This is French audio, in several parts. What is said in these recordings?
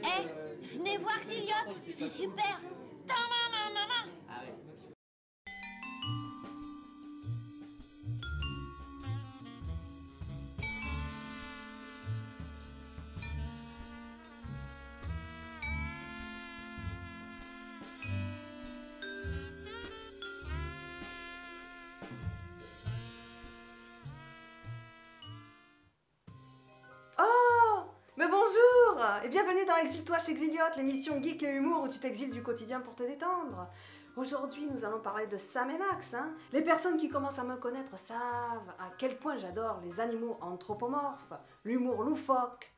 Eh, venez voir Xiliote, c'est super. Ah ouais. Oh, mais bonjour et bienvenue dans Exile-toi chez Xiliote, l'émission geek et humour où tu t'exiles du quotidien pour te détendre. Aujourd'hui, nous allons parler de Sam et Max. Les personnes qui commencent à me connaître savent à quel point j'adore les animaux anthropomorphes, l'humour loufoque,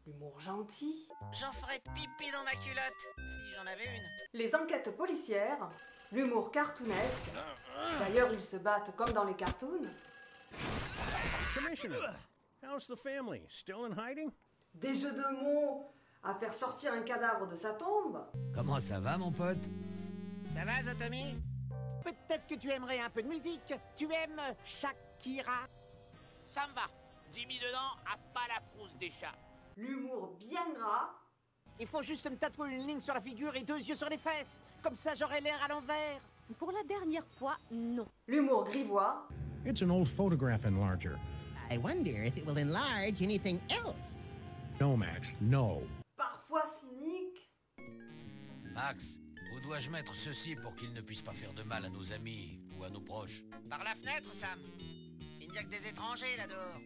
l'humour gentil, J'en ferais pipi dans ma culotte, si j'en avais une. les enquêtes policières, l'humour cartoonesque. D'ailleurs, ils se battent comme dans les cartoons. Commissioner, how's the family? Still in hiding? Des jeux de mots à faire sortir un cadavre de sa tombe. Comment ça va, mon pote? Ça va, Zatomi? Peut-être que tu aimerais un peu de musique. Tu aimes Shakira? Ça me va. J'ai mis dedans à pas la frousse des chats. L'humour bien gras. Il faut juste me tatouer une ligne sur la figure et 2 yeux sur les fesses. Comme ça, j'aurai l'air à l'envers. Pour la dernière fois, non. L'humour grivois. It's an old photograph enlarger. I wonder if it will enlarge anything else. No, Max, no. Parfois cynique. Max, où dois-je mettre ceci pour qu'il ne puisse pas faire de mal à nos amis ou à nos proches? Par la fenêtre, Sam. Il n'y a que des étrangers là-dehors.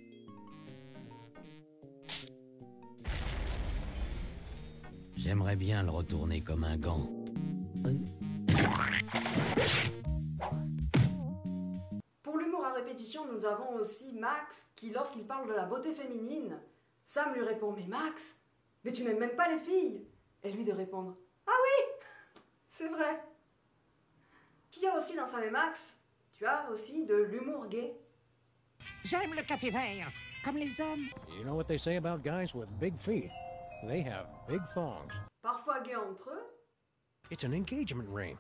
J'aimerais bien le retourner comme un gant. Pour l'humour à répétition, nous avons aussi Max qui, lorsqu'il parle de la beauté féminine, Sam lui répond « Mais Max, mais tu n'aimes même pas les filles !» Et lui de répondre « Ah oui, c'est vrai !» Qu'il y a aussi dans Sam et Max, tu as aussi de l'humour gay. J'aime le café vert, comme les hommes. You know what they say about guys with big feet? They have big thongs. Parfois gay entre eux. It's an engagement ring.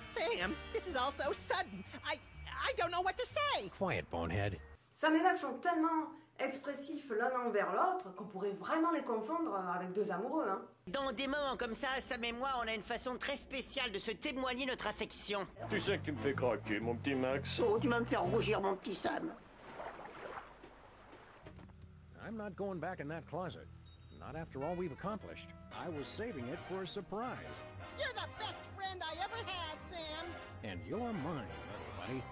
Sam, this is all so sudden. I don't know what to say. Quiet, bonehead. Sam et Max sont tellement expressifs l'un envers l'autre qu'on pourrait vraiment les confondre avec deux amoureux. Dans des moments comme ça, Sam et moi, on a une façon très spéciale de se témoigner notre affection. Tu sais que tu me fais craquer, mon petit Max. Oh, tu vas me faire rougir, mon petit Sam. I'm not going back in that closet. Not after all we've accomplished. I was saving it for a surprise. You're the best friend I ever had, Sam. And you're mine, little buddy.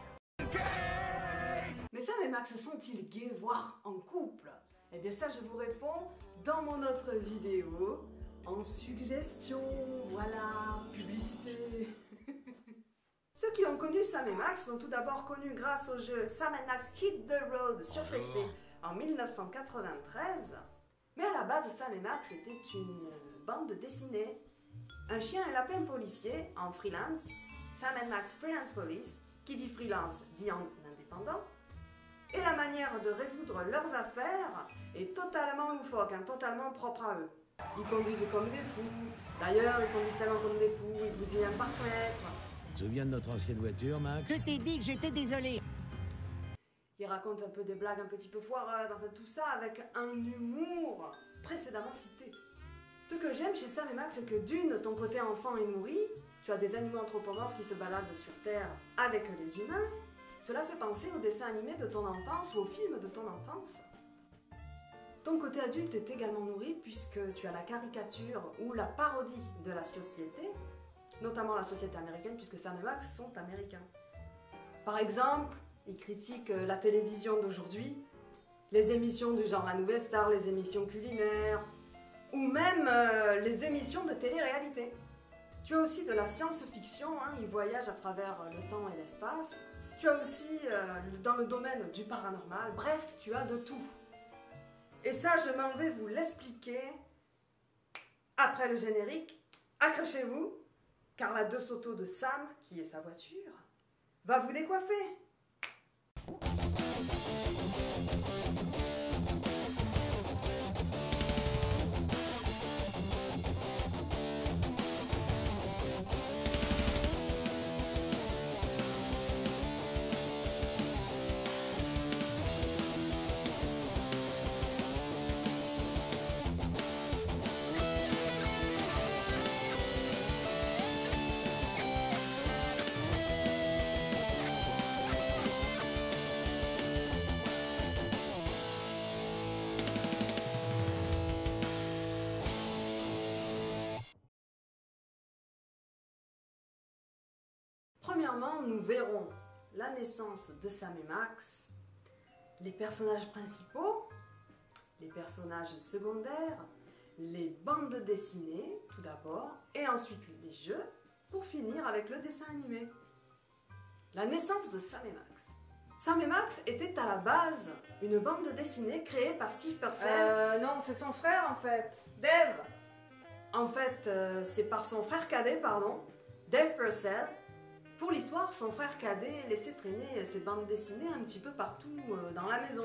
Mais Sam et Max sont-ils gays, voire en couple? Eh bien ça, je vous réponds dans mon autre vidéo, en suggestion, voilà, publicité. Ceux qui ont connu Sam et Max l'ont tout d'abord connu grâce au jeu Sam & Max Hit the Road sur PC en 1993. Mais à la base, Sam et Max était une bande dessinée. Un chien et lapin policier en freelance, Sam & Max Freelance Police, qui dit freelance dit en indépendant. Et la manière de résoudre leurs affaires est totalement loufoque, totalement propre à eux. Ils conduisent comme des fous. D'ailleurs, ils conduisent tellement comme des fous, ils bousillent un parc-mètre. Tu te souviens de notre ancienne voiture, Max? Je t'ai dit que j'étais désolé. Ils racontent un peu des blagues un petit peu foireuses, en fait tout ça avec un humour précédemment cité. Ce que j'aime chez Sam et Max, c'est que d'une, ton côté enfant est nourri, tu as des animaux anthropomorphes qui se baladent sur Terre avec les humains. Cela fait penser aux dessins animés de ton enfance ou aux films de ton enfance. Ton côté adulte est également nourri puisque tu as la caricature ou la parodie de la société, notamment la société américaine puisque Sam et Max sont américains. Par exemple, ils critiquent la télévision d'aujourd'hui, les émissions du genre La Nouvelle Star, les émissions culinaires, ou même les émissions de télé-réalité. Tu as aussi de la science-fiction, ils voyagent à travers le temps et l'espace. Tu as aussi dans le domaine du paranormal, bref, tu as de tout. Et ça, je m'en vais vous l'expliquer après le générique. Accrochez-vous, car la 2 Auto de Sam, qui est sa voiture, va vous décoiffer. Premièrement, nous verrons la naissance de Sam et Max, les personnages principaux, les personnages secondaires, les bandes dessinées tout d'abord, et ensuite les jeux, pour finir avec le dessin animé. La naissance de Sam et Max. Sam et Max était à la base une bande dessinée créée par Steve Purcell. Non, c'est son frère en fait, Dave. En fait, c'est par son frère cadet, pardon, Dave Purcell. Pour l'histoire, son frère cadet laissait traîner ses bandes dessinées un petit peu partout dans la maison.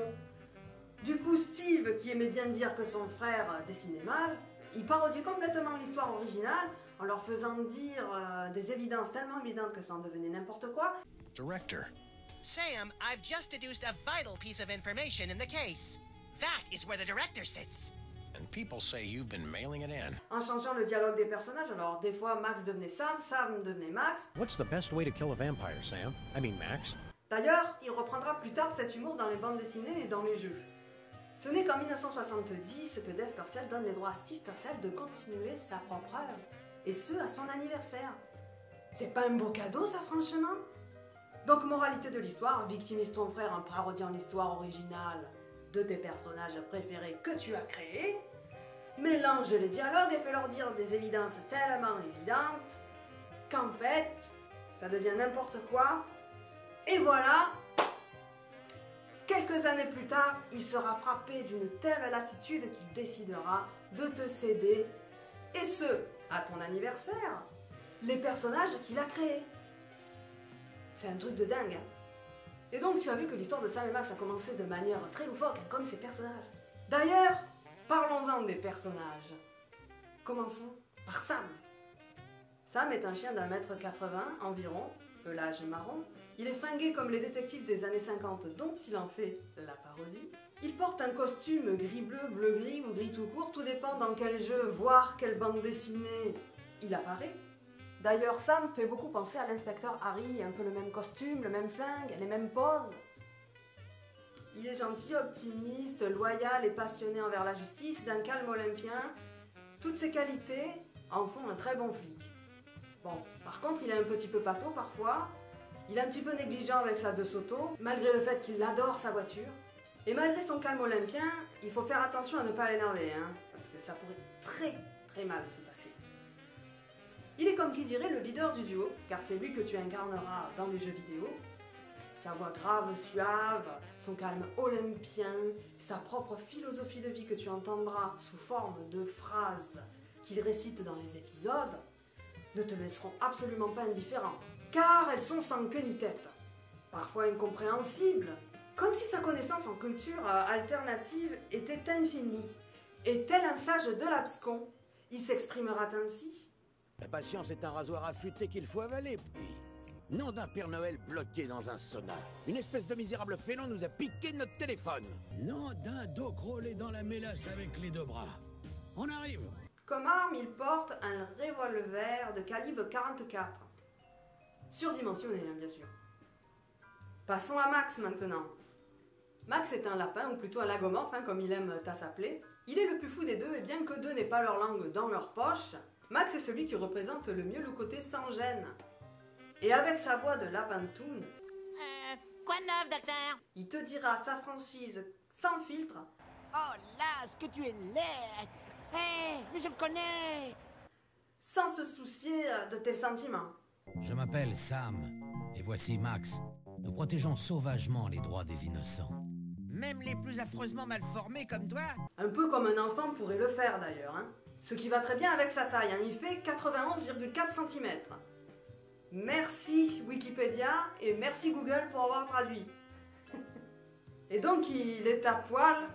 Du coup, Steve, qui aimait bien dire que son frère dessinait mal, il parodiait complètement l'histoire originale en leur faisant dire des évidences tellement évidentes que ça en devenait n'importe quoi. Director. Sam, I've just deduced a vital piece of information in the case. That is where the director sits. And people say you've been mailing it in. En changeant le dialogue des personnages, alors des fois Max devenait Sam, Sam devenait Max. What's the best way to kill a vampire, Sam? I mean, Max. D'ailleurs, il reprendra plus tard cet humour dans les bandes dessinées et dans les jeux. Ce n'est qu'en 1970 que Dave Purcell donne les droits à Steve Purcell de continuer sa propre œuvre, et ce à son anniversaire. C'est pas un beau cadeau ça franchement? Donc moralité de l'histoire, victimise ton frère en parodiant l'histoire originale de tes personnages préférés que tu as créés, mélange les dialogues et fais-leur dire des évidences tellement évidentes qu'en fait, ça devient n'importe quoi, et voilà. Quelques années plus tard, il sera frappé d'une telle lassitude qu'il décidera de te céder, et ce, à ton anniversaire, les personnages qu'il a créés. C'est un truc de dingue. Hein. Et donc tu as vu que l'histoire de Sam et Max a commencé de manière très loufoque, comme ces personnages. D'ailleurs, parlons-en des personnages. Commençons par Sam. Sam est un chien d'1 m 80 environ, pelage marron. Il est fringué comme les détectives des années 50 dont il en fait la parodie. Il porte un costume gris-bleu, bleu-gris ou gris tout court, tout dépend dans quel jeu, voire quelle bande dessinée il apparaît. D'ailleurs, Sam fait beaucoup penser à l'inspecteur Harry, un peu le même costume, le même flingue, les mêmes poses. Il est gentil, optimiste, loyal et passionné envers la justice, d'un calme olympien. Toutes ces qualités en font un très bon flic. Bon, par contre, il est un petit peu pâteau parfois. Il est un petit peu négligent avec sa DeSoto, malgré le fait qu'il adore sa voiture. Et malgré son calme olympien, il faut faire attention à ne pas l'énerver, hein, parce que ça pourrait très mal se passer. Il est comme qui dirait le leader du duo, car c'est lui que tu incarneras dans les jeux vidéo. Sa voix grave, suave, son calme olympien, sa propre philosophie de vie que tu entendras sous forme de phrases qu'il récite dans les épisodes, ne te laisseront absolument pas indifférent, car elles sont sans queue ni tête, parfois incompréhensibles, comme si sa connaissance en culture alternative était infinie. Et tel un sage de l'abscon, il s'exprimera ainsi. La patience est un rasoir affûté qu'il faut avaler, petit. Nom d'un Père Noël bloqué dans un sauna. Une espèce de misérable félon nous a piqué notre téléphone. Nom d'un dos crawlé dans la mélasse avec les 2 bras. On arrive. Comme arme, il porte un revolver de calibre 44. Surdimensionné, hein, bien sûr. Passons à Max maintenant. Max est un lapin, ou plutôt un lagomorphe, hein, comme il aime à s'appeler. Il est le plus fou des deux, et bien que deux n'aient pas leur langue dans leur poche, Max est celui qui représente le mieux le côté sans gêne. Et avec sa voix de lapin de toune, Quoi de neuf, docteur? il te dira sa franchise sans filtre. Oh là, ce que tu es laide! Hé, mais je me connais! Sans se soucier de tes sentiments. Je m'appelle Sam, et voici Max. Nous protégeons sauvagement les droits des innocents. Même les plus affreusement mal formés comme toi? Un peu comme un enfant pourrait le faire d'ailleurs, hein. Ce qui va très bien avec sa taille, hein. Il fait 91,4 cm. Merci Wikipédia et merci Google pour avoir traduit. Et donc il est à poil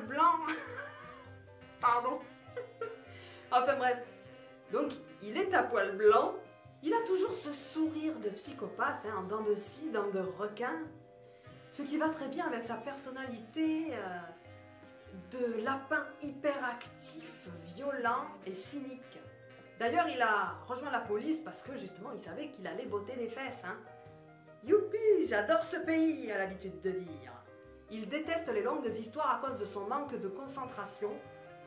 blanc. Pardon. Enfin bref. Donc il est à poil blanc. Il a toujours ce sourire de psychopathe, hein, en dents de scie, dents de requin. Ce qui va très bien avec sa personnalité de lapin hyperactif, violent et cynique. D'ailleurs, il a rejoint la police parce que justement, il savait qu'il allait botter des fesses. Hein. Youpi, j'adore ce pays, a l'habitude de dire. Il déteste les longues histoires à cause de son manque de concentration.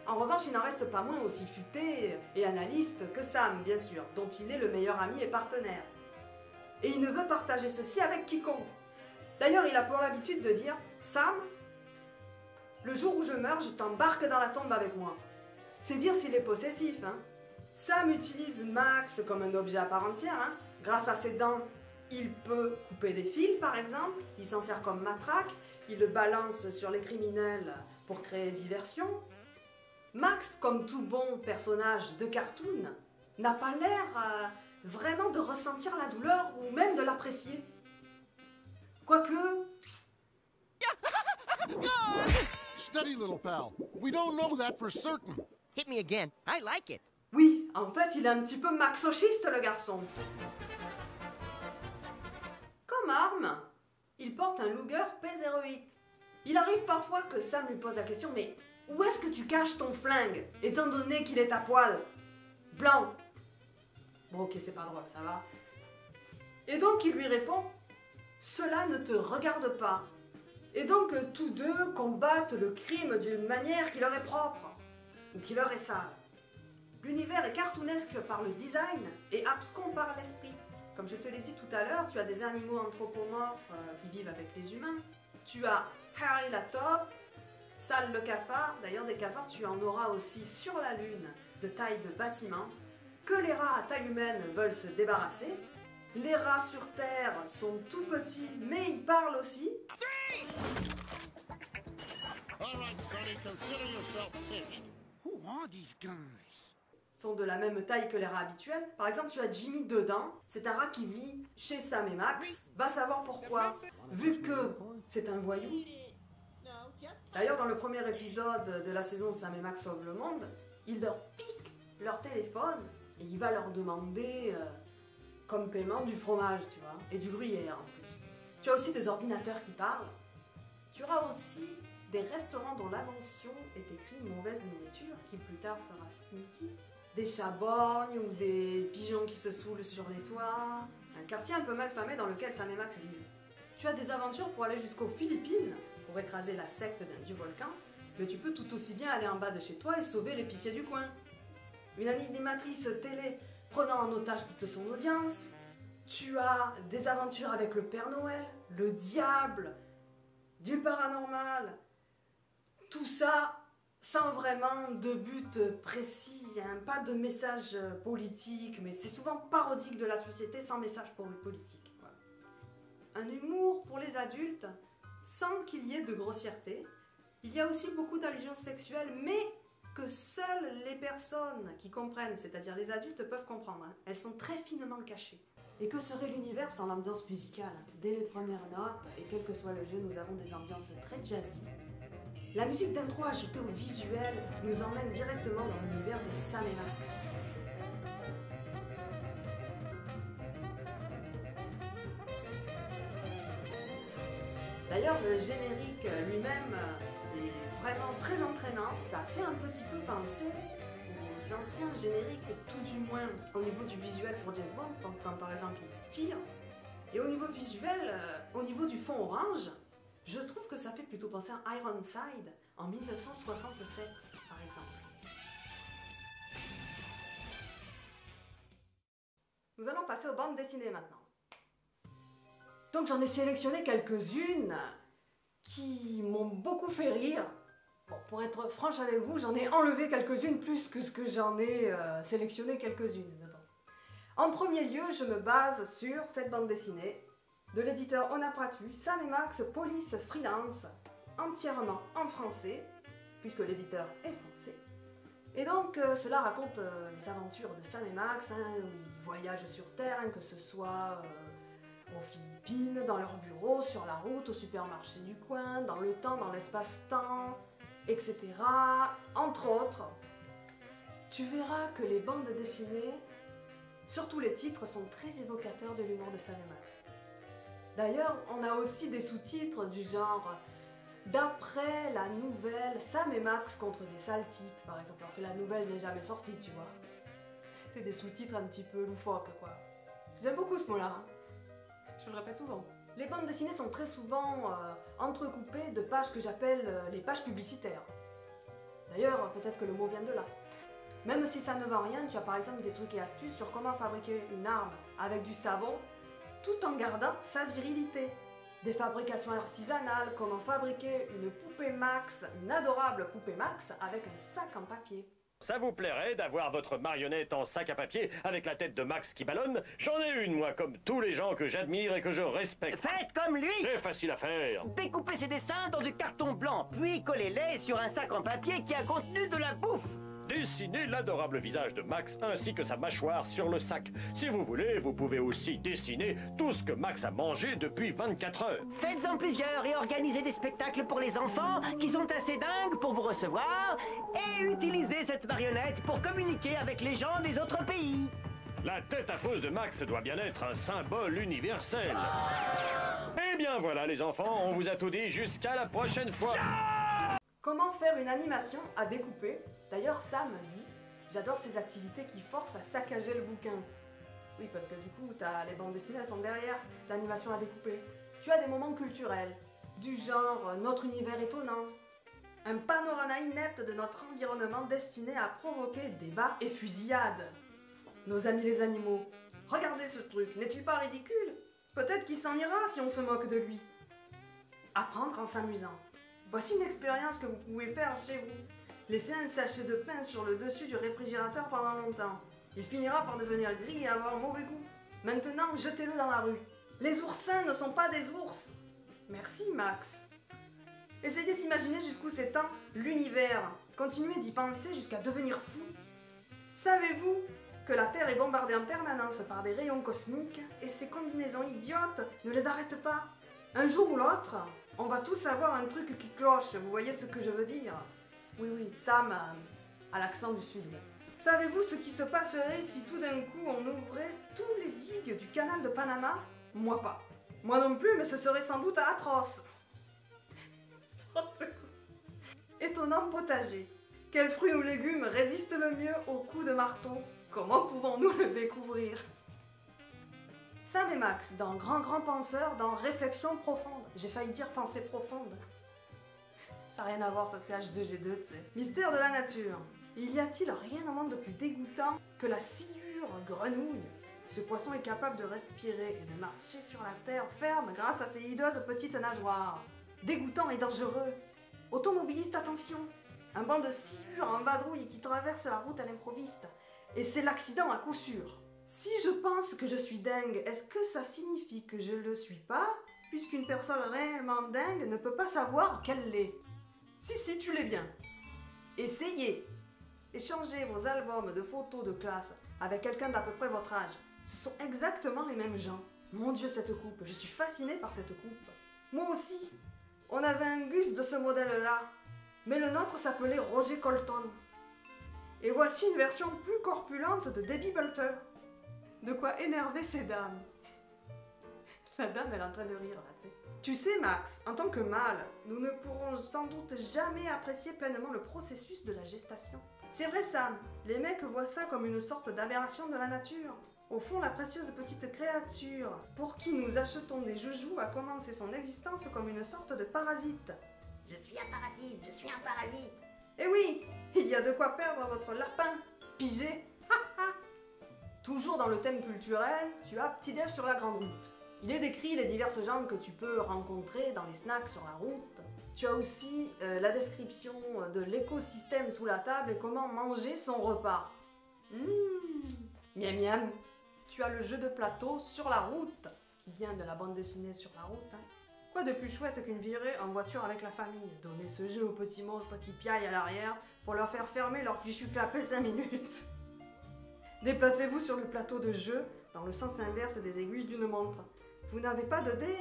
En revanche, il n'en reste pas moins aussi futé et analyste que Sam, bien sûr, dont il est le meilleur ami et partenaire. Et il ne veut partager ceci avec quiconque. D'ailleurs, il a pour l'habitude de dire « Sam, le jour où je meurs, je t'embarque dans la tombe avec moi. » C'est dire s'il est possessif, hein. Sam utilise Max comme un objet à part entière, hein. Grâce à ses dents, il peut couper des fils, par exemple. Il s'en sert comme matraque. Il le balance sur les criminels pour créer diversion. Max, comme tout bon personnage de cartoon, n'a pas l'air vraiment de ressentir la douleur ou même de l'apprécier. Quoique... Steady, little pal. We don't know that for certain. Hit me again. I like it. Oui, en fait, il est un petit peu maxochiste, le garçon. Comme arme, il porte un Luger P08. Il arrive parfois que Sam lui pose la question, mais où est-ce que tu caches ton flingue, étant donné qu'il est à poil? Blanc. Bon, ok, c'est pas drôle, ça va. Et donc, il lui répond, cela ne te regarde pas. Et donc, tous deux combattent le crime d'une manière qui leur est propre, ou qui leur est sale. L'univers est cartoonesque par le design et abscon par l'esprit. Comme je te l'ai dit tout à l'heure, tu as des animaux anthropomorphes qui vivent avec les humains. Tu as Harry la taupe, Sal le cafard. D'ailleurs, des cafards, tu en auras aussi sur la Lune, de taille de bâtiment, que les rats à taille humaine veulent se débarrasser. Les rats sur Terre sont tout petits, mais ils parlent aussi. All right, Sonny, consider yourself pinched. Who are these guys? Sont de la même taille que les rats habituels. Par exemple, tu as Jimmy dedans. C'est un rat qui vit chez Sam et Max. Va savoir pourquoi. Vu que c'est un voyou. D'ailleurs, dans le premier épisode de la saison Sam et Max sauvent le monde, il leur pique leur téléphone et il va leur demander comme paiement du fromage, tu vois, et du gruyère en plus. Tu as aussi des ordinateurs qui parlent. Tu auras aussi des restaurants dont l'invention est écrite mauvaise nourriture, qui plus tard sera stinky. Des chats borgnes ou des pigeons qui se saoulent sur les toits. Un quartier un peu mal famé dans lequel Sam et Max vivent. Tu as des aventures pour aller jusqu'aux Philippines, pour écraser la secte d'un dieu volcan, mais tu peux tout aussi bien aller en bas de chez toi et sauver l'épicier du coin. Une animatrice télé prenant en otage toute son audience. Tu as des aventures avec le Père Noël, le diable, du paranormal. Tout ça sans vraiment de but précis, hein, pas de message politique, mais c'est souvent parodique de la société sans message politique. Voilà. Un humour pour les adultes sans qu'il y ait de grossièreté. Il y a aussi beaucoup d'allusions sexuelles, mais que seules les personnes qui comprennent, c'est-à-dire les adultes, peuvent comprendre. Hein. Elles sont très finement cachées. Et que serait l'univers sans l'ambiance musicale? Dès les premières notes, et quel que soit le jeu, nous avons des ambiances très jazzy. La musique d'intro ajoutée au visuel nous emmène directement dans l'univers de Sam et Max. D'ailleurs, le générique lui-même est vraiment très entraînant. Ça fait un petit peu penser aux anciens génériques, tout du moins au niveau du visuel pour James Bond, comme par exemple il tire. Et au niveau visuel, au niveau du fond orange, je trouve que ça fait plutôt penser à Ironside en 1967, par exemple. Nous allons passer aux bandes dessinées maintenant. Donc j'en ai sélectionné quelques-unes qui m'ont beaucoup fait rire. Bon, pour être franche avec vous, j'en ai enlevé quelques-unes plus que ce que j'en ai sélectionné quelques-unes. En premier lieu, je me base sur cette bande dessinée de l'éditeur Onapratu, Sam et Max Police Freelance, entièrement en français, puisque l'éditeur est français. Et donc, cela raconte les aventures de Sam et Max, hein, où ils voyagent sur Terre, hein, que ce soit aux Philippines, dans leur bureau, sur la route, au supermarché du coin, dans le temps, dans l'espace-temps, etc. Entre autres, tu verras que les bandes dessinées, surtout les titres, sont très évocateurs de l'humour de Sam et Max. D'ailleurs, on a aussi des sous-titres du genre « D'après la nouvelle Sam et Max contre des sales types », par exemple, alors que la nouvelle n'est jamais sortie, tu vois. C'est des sous-titres un petit peu loufoques, quoi. J'aime beaucoup ce mot-là, hein. Je le répète souvent. Les bandes dessinées sont très souvent entrecoupées de pages que j'appelle les pages publicitaires. D'ailleurs, peut-être que le mot vient de là. Même si ça ne vend rien, tu as par exemple des trucs et astuces sur comment fabriquer une arme avec du savon tout en gardant sa virilité. Des fabrications artisanales, comment fabriquer une poupée Max, une adorable poupée Max avec un sac en papier. Ça vous plairait d'avoir votre marionnette en sac à papier avec la tête de Max qui ballonne? J'en ai une, moi, comme tous les gens que j'admire et que je respecte. Faites comme lui! C'est facile à faire. Découpez ses dessins dans du carton blanc, puis collez-les sur un sac en papier qui a contenu de la bouffe. Dessinez l'adorable visage de Max ainsi que sa mâchoire sur le sac. Si vous voulez, vous pouvez aussi dessiner tout ce que Max a mangé depuis 24 heures. Faites-en plusieurs et organisez des spectacles pour les enfants qui sont assez dingues pour vous recevoir et utilisez cette marionnette pour communiquer avec les gens des autres pays. La tête à pose de Max doit bien être un symbole universel. Eh bien voilà les enfants, on vous a tout dit, jusqu'à la prochaine fois. Comment faire une animation à découper? D'ailleurs, Sam dit « J'adore ces activités qui forcent à saccager le bouquin. » Oui, parce que du coup, les bandes dessinées, elles sont derrière l'animation à découper. Tu as des moments culturels, du genre « Notre univers étonnant », un panorama inepte de notre environnement destiné à provoquer débats et fusillades. Nos amis les animaux. Regardez ce truc, n'est-il pas ridicule? Peut-être qu'il s'en ira si on se moque de lui. Apprendre en s'amusant. Voici une expérience que vous pouvez faire chez vous. Laissez un sachet de pain sur le dessus du réfrigérateur pendant longtemps. Il finira par devenir gris et avoir mauvais goût. Maintenant, jetez-le dans la rue. Les oursins ne sont pas des ours. Merci, Max. Essayez d'imaginer jusqu'où s'étend l'univers. Continuez d'y penser jusqu'à devenir fou. Savez-vous que la Terre est bombardée en permanence par des rayons cosmiques et ces combinaisons idiotes ne les arrêtent pas? Un jour ou l'autre, on va tous avoir un truc qui cloche, vous voyez ce que je veux dire? Oui, Sam a l'accent du Sud. Savez-vous ce qui se passerait si tout d'un coup on ouvrait tous les digues du canal de Panama? Moi pas. Moi non plus, mais ce serait sans doute atroce. Étonnant potager. Quels fruits ou légumes résistent le mieux aux coups de marteau? Comment pouvons-nous le découvrir? Sam et Max, dans Grand Penseur, dans Réflexion profonde. J'ai failli dire pensée profonde. Ça n'a rien à voir, ça c'est H2G2, tu sais. Mystère de la nature. Y a-t-il rien au monde de plus dégoûtant que la sciure grenouille? Ce poisson est capable de respirer et de marcher sur la terre ferme grâce à ses hideuses petites nageoires. Dégoûtant et dangereux. Automobiliste, attention! Un banc de sciure en vadrouille qui traverse la route à l'improviste. Et c'est l'accident à coup sûr. Si je pense que je suis dingue, est-ce que ça signifie que je le suis pas? Puisqu'une personne réellement dingue ne peut pas savoir qu'elle l'est. Si, tu l'es bien. Essayez. Échangez vos albums de photos de classe avec quelqu'un d'à peu près votre âge. Ce sont exactement les mêmes gens. Mon Dieu, cette coupe. Je suis fascinée par cette coupe. Moi aussi. On avait un Gus de ce modèle-là. Mais le nôtre s'appelait Roger Colton. Et voici une version plus corpulente de Debbie Bulter. De quoi énerver ces dames. La dame, elle est en train de rire, là, tu sais. Tu sais, Max, en tant que mâle, nous ne pourrons sans doute jamais apprécier pleinement le processus de la gestation. C'est vrai, Sam, les mecs voient ça comme une sorte d'aberration de la nature. Au fond, la précieuse petite créature, pour qui nous achetons des joujoux, a commencé son existence comme une sorte de parasite. Je suis un parasite. Eh oui, il y a de quoi perdre votre lapin. Pigé. Toujours dans le thème culturel, tu as Petit déj sur la grande route. Il est décrit les diverses gens que tu peux rencontrer dans les snacks sur la route. Tu as aussi la description de l'écosystème sous la table et comment manger son repas. Miam miam. Tu as le jeu de plateau sur la route, qui vient de la bande dessinée Sur la route. Quoi de plus chouette qu'une virée en voiture avec la famille? Donner ce jeu aux petits monstres qui piaillent à l'arrière pour leur faire fermer leur fichu clapet 5 minutes. Déplacez-vous sur le plateau de jeu dans le sens inverse des aiguilles d'une montre. Vous n'avez pas de dés?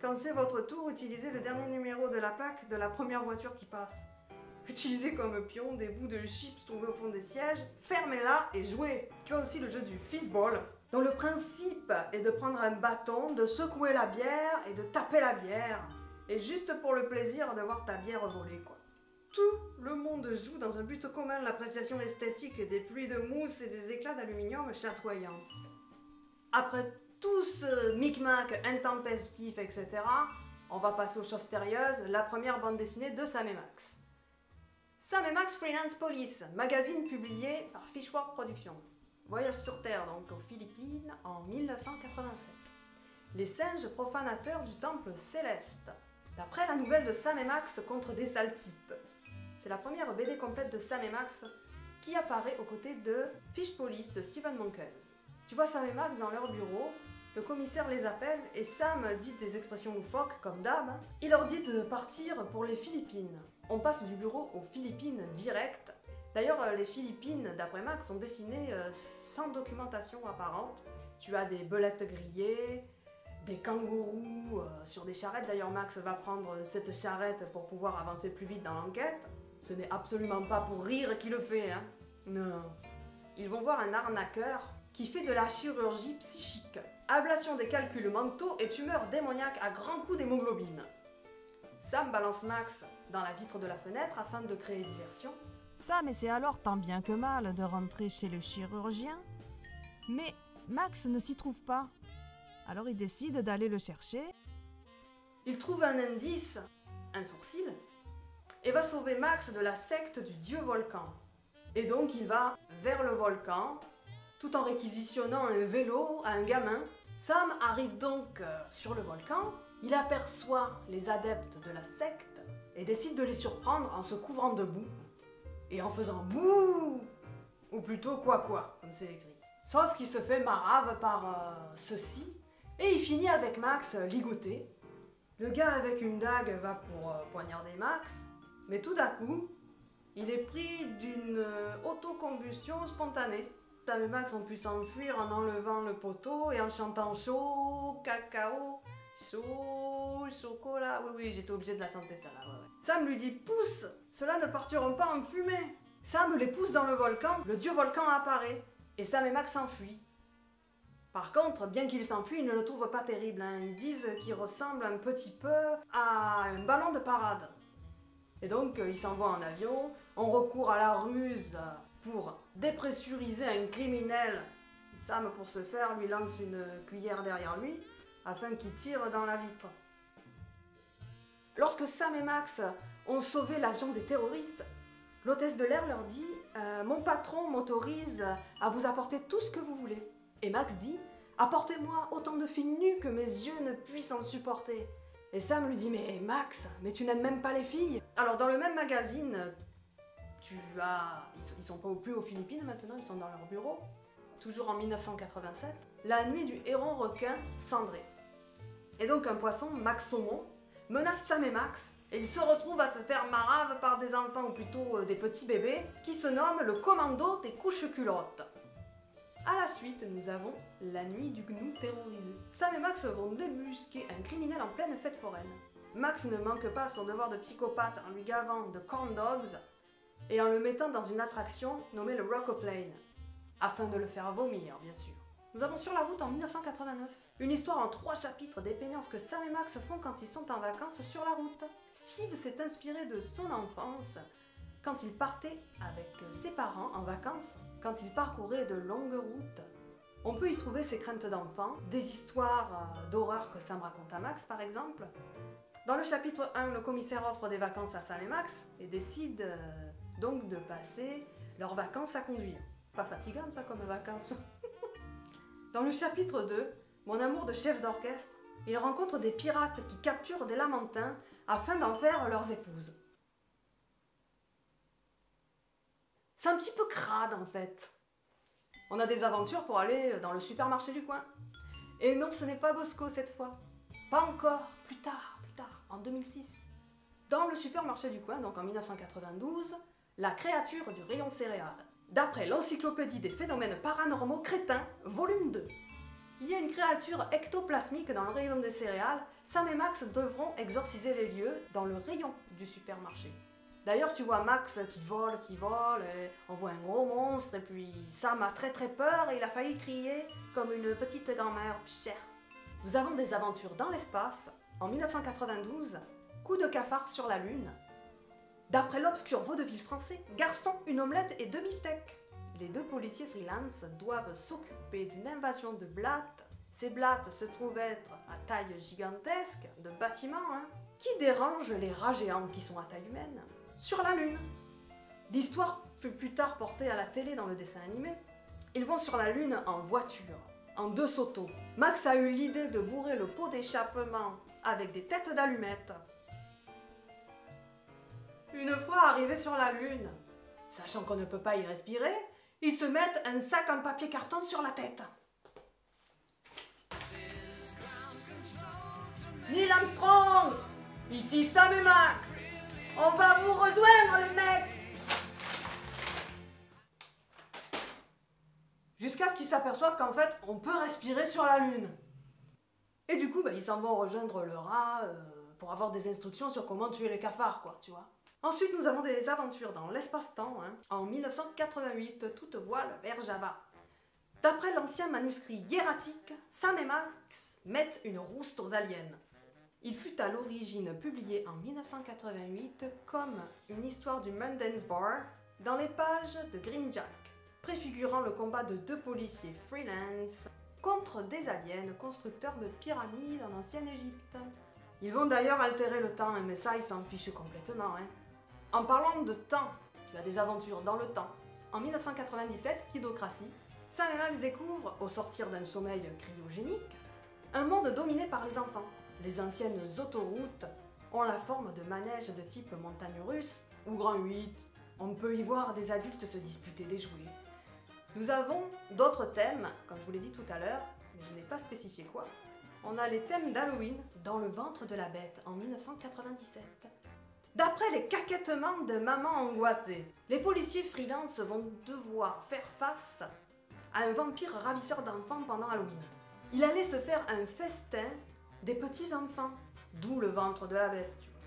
Quand c'est votre tour, utilisez le dernier numéro de la plaque de la première voiture qui passe. Utilisez comme pion des bouts de chips trouvés au fond des sièges, fermez-la et jouez. Tu as aussi le jeu du fistball, dont le principe est de prendre un bâton, de secouer la bière et de taper la bière. Et juste pour le plaisir de voir ta bière voler, quoi. Tout le monde joue dans un but commun, l'appréciation esthétique des pluies de mousse et des éclats d'aluminium chatoyants. Après tout ce micmac intempestif, etc., on va passer aux choses sérieuses, la première bande dessinée de Sam et Max. Sam et Max Freelance Police, magazine publié par Fishwork Productions. Voyage sur Terre, donc aux Philippines, en 1987. Les singes profanateurs du temple céleste. D'après la nouvelle de Sam et Max contre des sales types. C'est la première BD complète de Sam et Max qui apparaît aux côtés de Fish Police de Stephen Monkes. Tu vois Sam et Max dans leur bureau, le commissaire les appelle et Sam dit des expressions loufoques comme d'hab. Il leur dit de partir pour les Philippines. On passe du bureau aux Philippines direct. D'ailleurs, les Philippines, d'après Max, sont dessinées sans documentation apparente. Tu as des belettes grillées, des kangourous sur des charrettes. D'ailleurs, Max va prendre cette charrette pour pouvoir avancer plus vite dans l'enquête. Ce n'est absolument pas pour rire qu'il le fait, hein. Non. Ils vont voir un arnaqueur qui fait de la chirurgie psychique. Ablation des calculs mentaux et tumeur démoniaque à grands coups d'hémoglobine. Sam balance Max dans la vitre de la fenêtre afin de créer diversion. Sam essaie alors tant bien que mal de rentrer chez le chirurgien, mais Max ne s'y trouve pas. Alors il décide d'aller le chercher. Il trouve un indice, un sourcil, et va sauver Max de la secte du dieu volcan. Et donc il va vers le volcan, tout en réquisitionnant un vélo à un gamin. Sam arrive donc sur le volcan, il aperçoit les adeptes de la secte et décide de les surprendre en se couvrant de boue et en faisant bouh, ou plutôt quoi, comme c'est écrit. Sauf qu'il se fait marave par ceci et il finit avec Max ligoté. Le gars avec une dague va pour poignarder Max, mais tout d'un coup, il est pris d'une autocombustion spontanée. Sam et Max ont pu s'enfuir en enlevant le poteau et en chantant chaud, cacao, chaud, chocolat. Oui, j'étais obligée de la chanter celle-là. Ouais. Sam lui dit pousse, ceux-là ne partiront pas en fumée. Sam les pousse dans le volcan, le dieu volcan apparaît et Sam et Max s'enfuient. Par contre, bien qu'ils s'enfuient, ils ne le trouvent pas terrible. Hein. Ils disent qu'il ressemble un petit peu à un ballon de parade. Et donc, ils s'envoient en avion, on recourt à la ruse pour dépressuriser un criminel. Sam, pour ce faire, lui lance une cuillère derrière lui, afin qu'il tire dans la vitre. Lorsque Sam et Max ont sauvé l'avion des terroristes, l'hôtesse de l'air leur dit « Mon patron m'autorise à vous apporter tout ce que vous voulez. » Et Max dit « Apportez-moi autant de filles nues que mes yeux ne puissent en supporter. » Et Sam lui dit « Mais Max, mais tu n'aimes même pas les filles ?» Alors dans le même magazine, ils sont pas plus aux Philippines maintenant, ils sont dans leur bureau. Toujours en 1987, la nuit du héron requin cendré. Et donc un poisson, Max Saumon, menace Sam et Max, et ils se retrouvent à se faire marave par des enfants, ou plutôt des petits bébés, qui se nomment le commando des couches culottes. A la suite, nous avons la nuit du gnou terrorisé. Sam et Max vont débusquer un criminel en pleine fête foraine. Max ne manque pas à son devoir de psychopathe en lui gavant de corn dogs et en le mettant dans une attraction nommée le Rock'n'Plane, afin de le faire vomir, bien sûr. Nous avons Sur la route en 1989, une histoire en 3 chapitres dépeignant ce que Sam et Max font quand ils sont en vacances sur la route. Steve s'est inspiré de son enfance quand il partait avec ses parents en vacances, quand il parcourait de longues routes. On peut y trouver ses craintes d'enfant, des histoires d'horreur que Sam raconte à Max par exemple. Dans le chapitre 1, le commissaire offre des vacances à Sam et Max et décide donc de passer leurs vacances à conduire. Pas fatigant ça comme vacances. Dans le chapitre 2, Mon amour de chef d'orchestre, il rencontre des pirates qui capturent des lamentins afin d'en faire leurs épouses. C'est un petit peu crade en fait. On a des aventures pour aller dans le supermarché du coin. Et non, ce n'est pas Bosco cette fois. Pas encore, plus tard, en 2006. Dans le supermarché du coin, donc en 1992, la créature du rayon céréales. D'après l'encyclopédie des phénomènes paranormaux crétins, volume 2. Il y a une créature ectoplasmique dans le rayon des céréales. Sam et Max devront exorciser les lieux dans le rayon du supermarché. D'ailleurs, tu vois Max qui vole, et on voit un gros monstre, et puis Sam a très peur et il a failli crier comme une petite grand-mère chère. Nous avons des aventures dans l'espace. En 1992, coup de cafard sur la Lune. D'après l'obscur vaudeville français, garçon, une omelette et 2 beefsteaks. Les 2 policiers freelance doivent s'occuper d'une invasion de blattes. Ces blattes se trouvent être à taille gigantesque, de bâtiments, qui dérangent les rats géants qui sont à taille humaine. Sur la Lune. L'histoire fut plus tard portée à la télé dans le dessin animé. Ils vont sur la Lune en voiture. en 2 sautos. Max a eu l'idée de bourrer le pot d'échappement avec des têtes d'allumettes. Une fois arrivés sur la Lune, sachant qu'on ne peut pas y respirer, ils se mettent un sac en papier carton sur la tête. Neil Armstrong! Ici Sam et Max! On va vous rejoindre les mecs! Jusqu'à ce qu'ils s'aperçoivent qu'en fait, on peut respirer sur la Lune. Et du coup, ils s'en vont rejoindre le rat pour avoir des instructions sur comment tuer les cafards, quoi, tu vois. Ensuite, nous avons des aventures dans l'espace-temps, en 1988, toute voile vers Java. D'après l'ancien manuscrit hiératique, Sam et Max mettent une rouste aux aliens. Il fut à l'origine publié en 1988 comme une histoire du Mundan's Bar dans les pages de Grimjack, préfigurant le combat de 2 policiers freelance contre des aliens constructeurs de pyramides en ancienne Égypte. Ils vont d'ailleurs altérer le temps, mais ça ils s'en fichent complètement. En parlant de temps, tu as des aventures dans le temps. En 1997, Kidocratie, Sam et Max découvrent, au sortir d'un sommeil cryogénique, un monde dominé par les enfants. Les anciennes autoroutes ont la forme de manèges de type montagne russe ou grand 8. On peut y voir des adultes se disputer des jouets. Nous avons d'autres thèmes, comme je vous l'ai dit tout à l'heure, mais je n'ai pas spécifié quoi. On a les thèmes d'Halloween dans le ventre de la bête en 1997. D'après les caquettements de maman angoissée, les policiers freelance vont devoir faire face à un vampire ravisseur d'enfants pendant Halloween. Il allait se faire un festin des petits enfants, d'où le ventre de la bête, tu vois.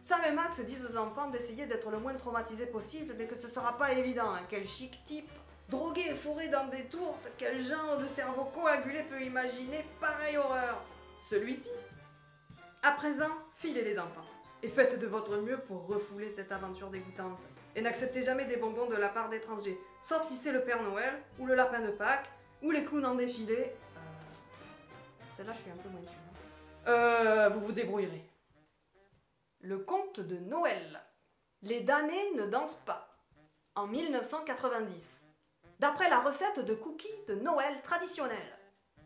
Sam et Max disent aux enfants d'essayer d'être le moins traumatisés possible, mais que ce sera pas évident. Quel chic type, drogué et fourré dans des tourtes, quel genre de cerveau coagulé peut imaginer pareille horreur? Celui-ci. À présent, filez les enfants, et faites de votre mieux pour refouler cette aventure dégoûtante. Et n'acceptez jamais des bonbons de la part d'étrangers, sauf si c'est le Père Noël, ou le lapin de Pâques, ou les clowns en défilé. Celle-là, je suis un peu moins sûre. Vous vous débrouillerez. Le conte de Noël. Les damnés ne dansent pas. En 1990. D'après la recette de cookies de Noël traditionnelle.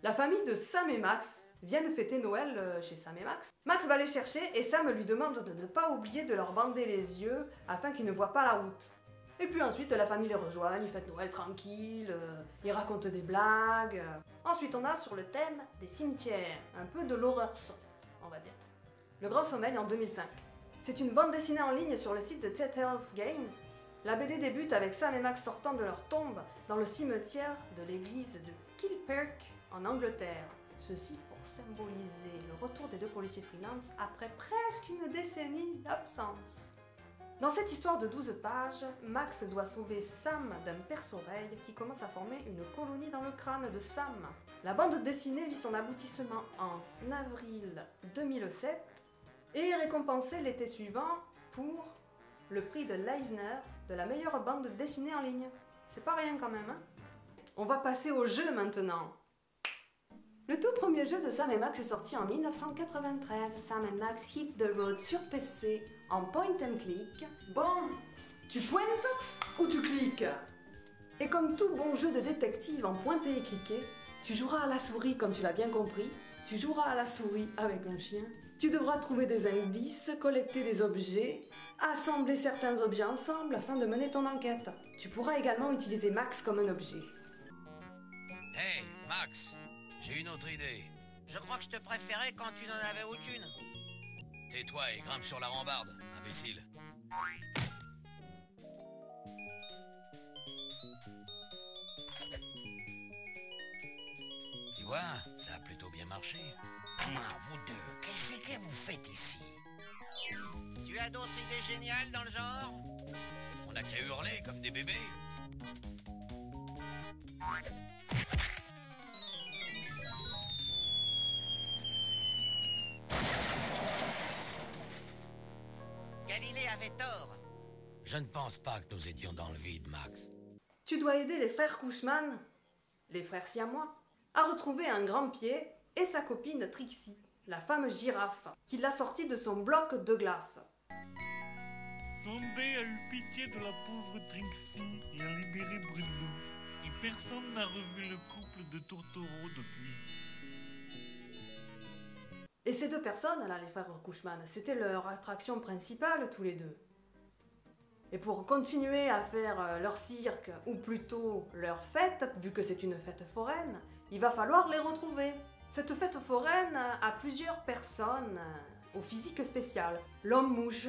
La famille de Sam et Max viennent fêter Noël chez Sam et Max. Max va les chercher et Sam lui demande de ne pas oublier de leur bander les yeux afin qu'ils ne voient pas la route. Et puis ensuite, la famille les rejoint, ils fêtent Noël tranquille, ils racontent des blagues. Ensuite, on a sur le thème des cimetières, un peu de l'horreur soft, on va dire. Le Grand Sommeil en 2005. C'est une bande dessinée en ligne sur le site de Telltale Games. La BD débute avec Sam et Max sortant de leur tombe dans le cimetière de l'église de Kilpirk en Angleterre. Ceci pour symboliser le retour des 2 policiers freelance après presque une décennie d'absence. Dans cette histoire de 12 pages, Max doit sauver Sam d'un perce-oreille qui commence à former une colonie dans le crâne de Sam. La bande dessinée vit son aboutissement en avril 2007 et est récompensée l'été suivant pour le prix de l'Eisner de la meilleure bande dessinée en ligne. C'est pas rien quand même, hein? On va passer au jeu maintenant. Le tout premier jeu de Sam et Max est sorti en 1993, Sam and Max Hit the Road sur PC, en point and click. Bon, tu pointes ou tu cliques? Et comme tout bon jeu de détective en pointer et cliquer, tu joueras à la souris comme tu l'as bien compris, tu joueras à la souris avec un chien, tu devras trouver des indices, collecter des objets, assembler certains objets ensemble afin de mener ton enquête. Tu pourras également utiliser Max comme un objet. Hey, Max! J'ai une autre idée. Je crois que je te préférais quand tu n'en avais aucune. Tais-toi et grimpe sur la rambarde, imbécile. Tu vois, ça a plutôt bien marché. Vous deux, qu'est-ce que vous faites ici? Tu as d'autres idées géniales dans le genre? On n'a qu'à hurler comme des bébés. Galilée avait tort. Je ne pense pas que nous étions dans le vide, Max. Tu dois aider les frères Cushman, les frères siamois, à retrouver un grand pied et sa copine Trixie, la femme girafe, qui l'a sortie de son bloc de glace. Sondé a eu pitié de la pauvre Trixie et a libéré Bruno. Il Personne n'a revu le couple de tourtereaux depuis. Et ces deux personnes, là, les frères Cushman, c'était leur attraction principale, tous les deux. Et pour continuer à faire leur cirque, ou plutôt leur fête, vu que c'est une fête foraine, il va falloir les retrouver. Cette fête foraine a plusieurs personnes au physique spécial. L'homme mouche,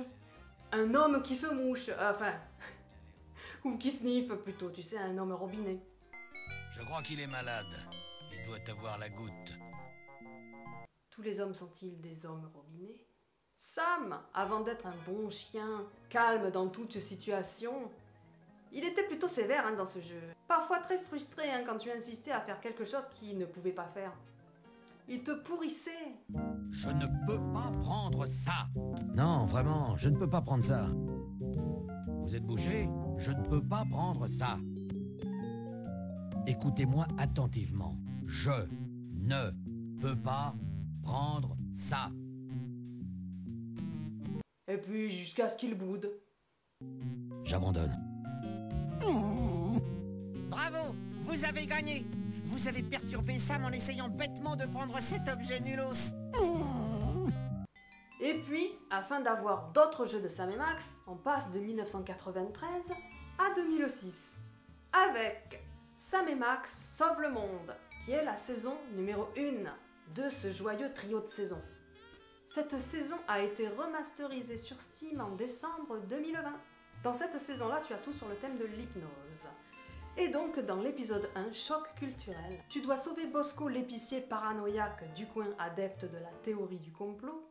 un homme qui se mouche, enfin, ou qui sniffe plutôt, tu sais, un homme robinet. Je crois qu'il est malade. Il doit avoir la goutte. Tous les hommes sont-ils des hommes robinets? Sam, avant d'être un bon chien, calme dans toute situation, il était plutôt sévère dans ce jeu. Parfois très frustré quand tu insistais à faire quelque chose qu'il ne pouvait pas faire. Il te pourrissait. Je ne peux pas prendre ça. Non, vraiment, je ne peux pas prendre ça. Vous êtes bouché? Je ne peux pas prendre ça. Écoutez-moi attentivement. Je ne peux pas prendre ça. Et puis jusqu'à ce qu'il boude. J'abandonne. Bravo, vous avez gagné. Vous avez perturbé Sam en essayant bêtement de prendre cet objet nulos. Et puis, afin d'avoir d'autres jeux de Sam et Max, on passe de 1993 à 2006. Avec Sam et Max sauvent le monde, qui est la saison numéro 1 de ce joyeux trio de saisons. Cette saison a été remasterisée sur Steam en décembre 2020. Dans cette saison-là, tu as tout sur le thème de l'hypnose. Et donc, dans l'épisode 1, Choc culturel, tu dois sauver Bosco, l'épicier paranoïaque du coin adepte de la théorie du complot.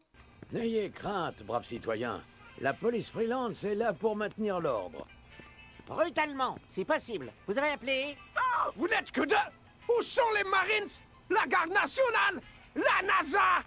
N'ayez crainte, braves citoyens. La police freelance est là pour maintenir l'ordre. Brutalement, c'est possible. Vous avez appelé? Oh, vous n'êtes que deux! Où sont les Marines? La garde nationale? La NASA?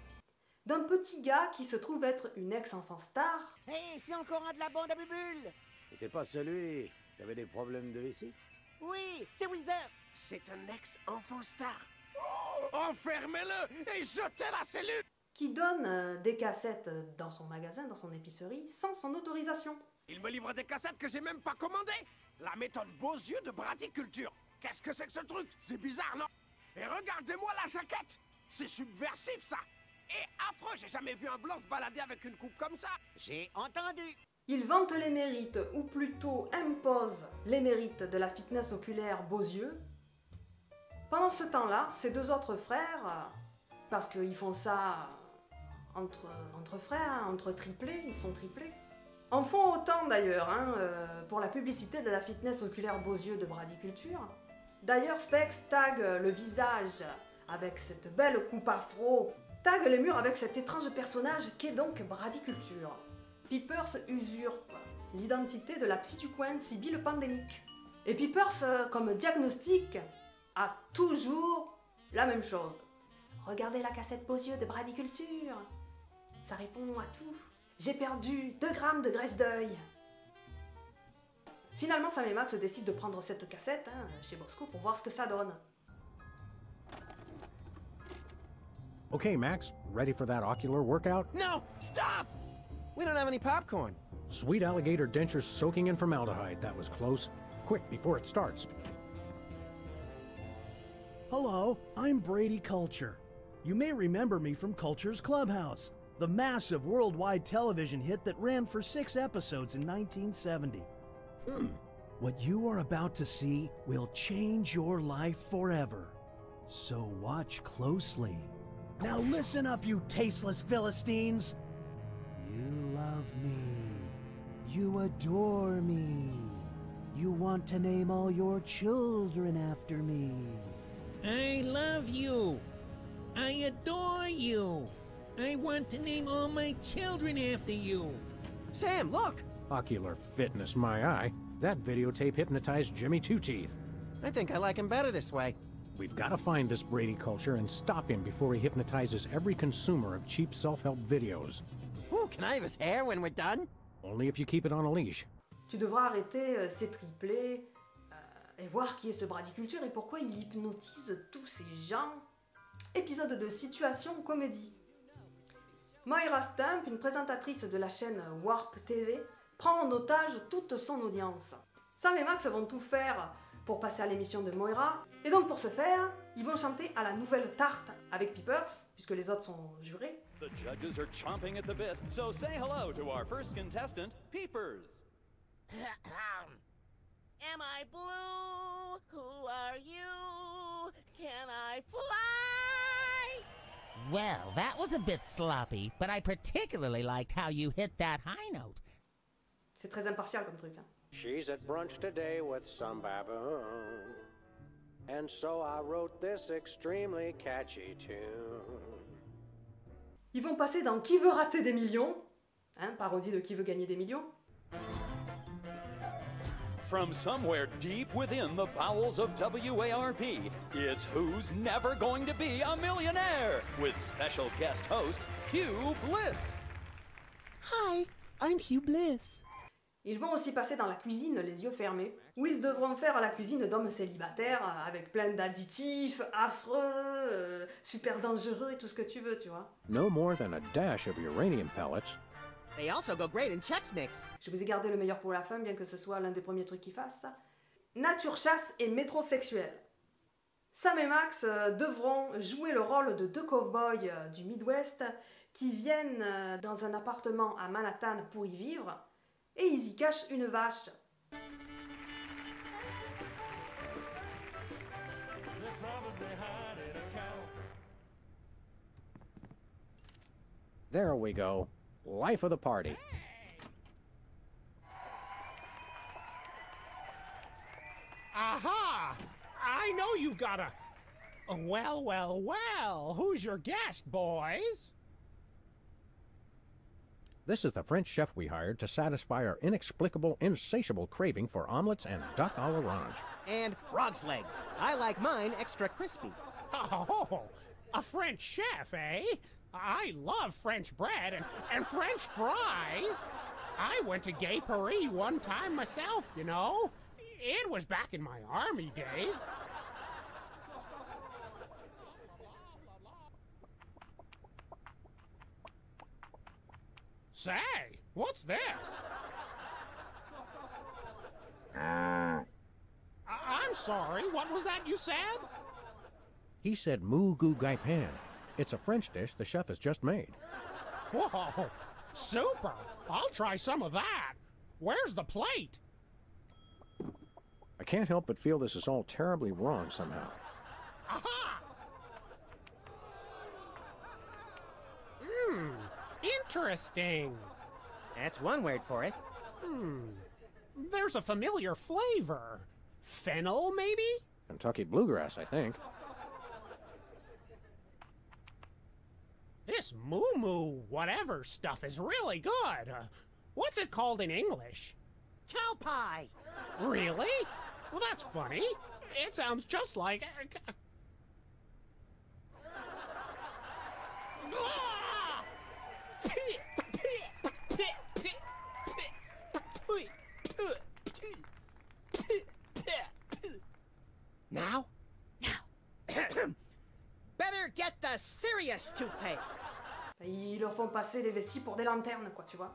D'un petit gars qui se trouve être une ex-enfant star. Hé, c'est encore un de la bande à Bubule! C'était pas celui qui avait des problèmes de vessie? Oui, c'est Wizard! C'est un ex-enfant star. Oh, enfermez-le et jetez la cellule! Qui donne des cassettes dans son magasin, dans son épicerie, sans son autorisation. Il me livre des cassettes que j'ai même pas commandées. La méthode Beauzieux de Bradiculture. Qu'est-ce que c'est que ce truc? C'est bizarre, non? Et regardez-moi la jaquette. C'est subversif, ça. Et affreux, j'ai jamais vu un blanc se balader avec une coupe comme ça. J'ai entendu. Il vante les mérites, ou plutôt impose les mérites de la fitness oculaire Beauzieux. Pendant ce temps-là, ses deux autres frères, parce qu'ils font ça entre frères, entre triplés, ils sont triplés, en font autant d'ailleurs, pour la publicité de la fitness oculaire Beauzieux de Bradiculture. D'ailleurs, Specs tag le visage avec cette belle coupe afro, tag les murs avec cet étrange personnage qu'est donc Bradiculture. Peepers usurpe l'identité de la psy du coin, Sibylle Pandémique. Et Peepers, comme diagnostic, a toujours la même chose. Regardez la cassette Beauzieux de Bradiculture. Ça répond à tout. J'ai perdu 2 grammes de graisse d'œil. Finalement, Sam et Max décident de prendre cette cassette chez Bosco pour voir ce que ça donne. Okay, Max, ready for that ocular workout? No! Stop! We don't have any popcorn. Sweet alligator dentures soaking in formaldehyde. That was close. Quick, before it starts. Hello, I'm Brady Culture. You may remember me from Culture's Clubhouse, the massive worldwide television hit that ran for 6 episodes in 1970. What you are about to see will change your life forever. So watch closely. Now listen up, you tasteless Philistines! You love me. You adore me. You want to name all your children after me. I love you. I adore you. I want to name all my children after you. Sam, look! Ocular fitness, my eye. That videotape hypnotized Jimmy Two Teeth. I think I like him better this way. We've got to find this Brady Culture and stop him before he hypnotizes every consumer of cheap self-help videos. Ooh, can I have his hair when we're done? Only if you keep it on a leash. Tu devras arrêter ces triplés et voir qui est ce Bradiculture et pourquoi il hypnotise tous ces gens. Épisode de Situation Comédie. Moira Stump, une présentatrice de la chaîne Warp TV, prend en otage toute son audience. Sam et Max vont tout faire pour passer à l'émission de Moira. Et donc pour ce faire, ils vont chanter à la nouvelle tarte avec Peepers, puisque les autres sont jurés. The judges are chomping at the bit, so say hello to our first contestant, Peepers. Am I blue? Who are you? Can I fly? Well, that was a bit sloppy, but I particularly liked how you hit that high note. C'est très impartial comme truc. Hein. She's at brunch today with some baboon. And so I wrote this extremely catchy tune. Ils vont passer dans Qui veut rater des millions, hein, parodie de Qui veut gagner des millions. From somewhere deep within the bowels of WARP, it's Who's Never Going to Be a Millionaire, with special guest host Hugh Bliss. Hi, I'm Hugh Bliss. Ils vont aussi passer dans la cuisine les yeux fermés, où ils devront faire la cuisine d'hommes célibataires, avec plein d'additifs, affreux, super dangereux et tout ce que tu veux, tu vois. No more than a dash of uranium pellets. They also go great in Chex Mix. Je vous ai gardé le meilleur pour la fin, bien que ce soit l'un des premiers trucs qu'ils fassent. Nature chasse et métrosexuel. Sam et Max devront jouer le rôle de deux cow-boys du Midwest qui viennent dans un appartement à Manhattan pour y vivre, et ils y cachent une vache. There we go. Life of the party. Aha! I know you've got a... Well, well, well. Who's your guest, boys? This is the French chef we hired to satisfy our inexplicable, insatiable craving for omelets and duck à l'orange. And frog's legs. I like mine extra crispy. Oh, a French chef, eh? I love French bread and French fries. I went to Gay Paris one time myself, you know. It was back in my army days. Say, what's this? I'm sorry, what was that you said? He said moo goo gai pan. It's a French dish the chef has just made. Whoa, super! I'll try some of that. Where's the plate? I can't help but feel this is all terribly wrong somehow. Aha! Interesting. That's one word for it. There's a familiar flavor. Fennel, maybe? Kentucky bluegrass, I think. This moo-moo whatever stuff is really good. What's it called in English? Cow pie. Really? Well, that's funny. It sounds just like... Now? Better get the serious toothpaste. Ils leur font passer les vessies pour des lanternes, quoi, tu vois.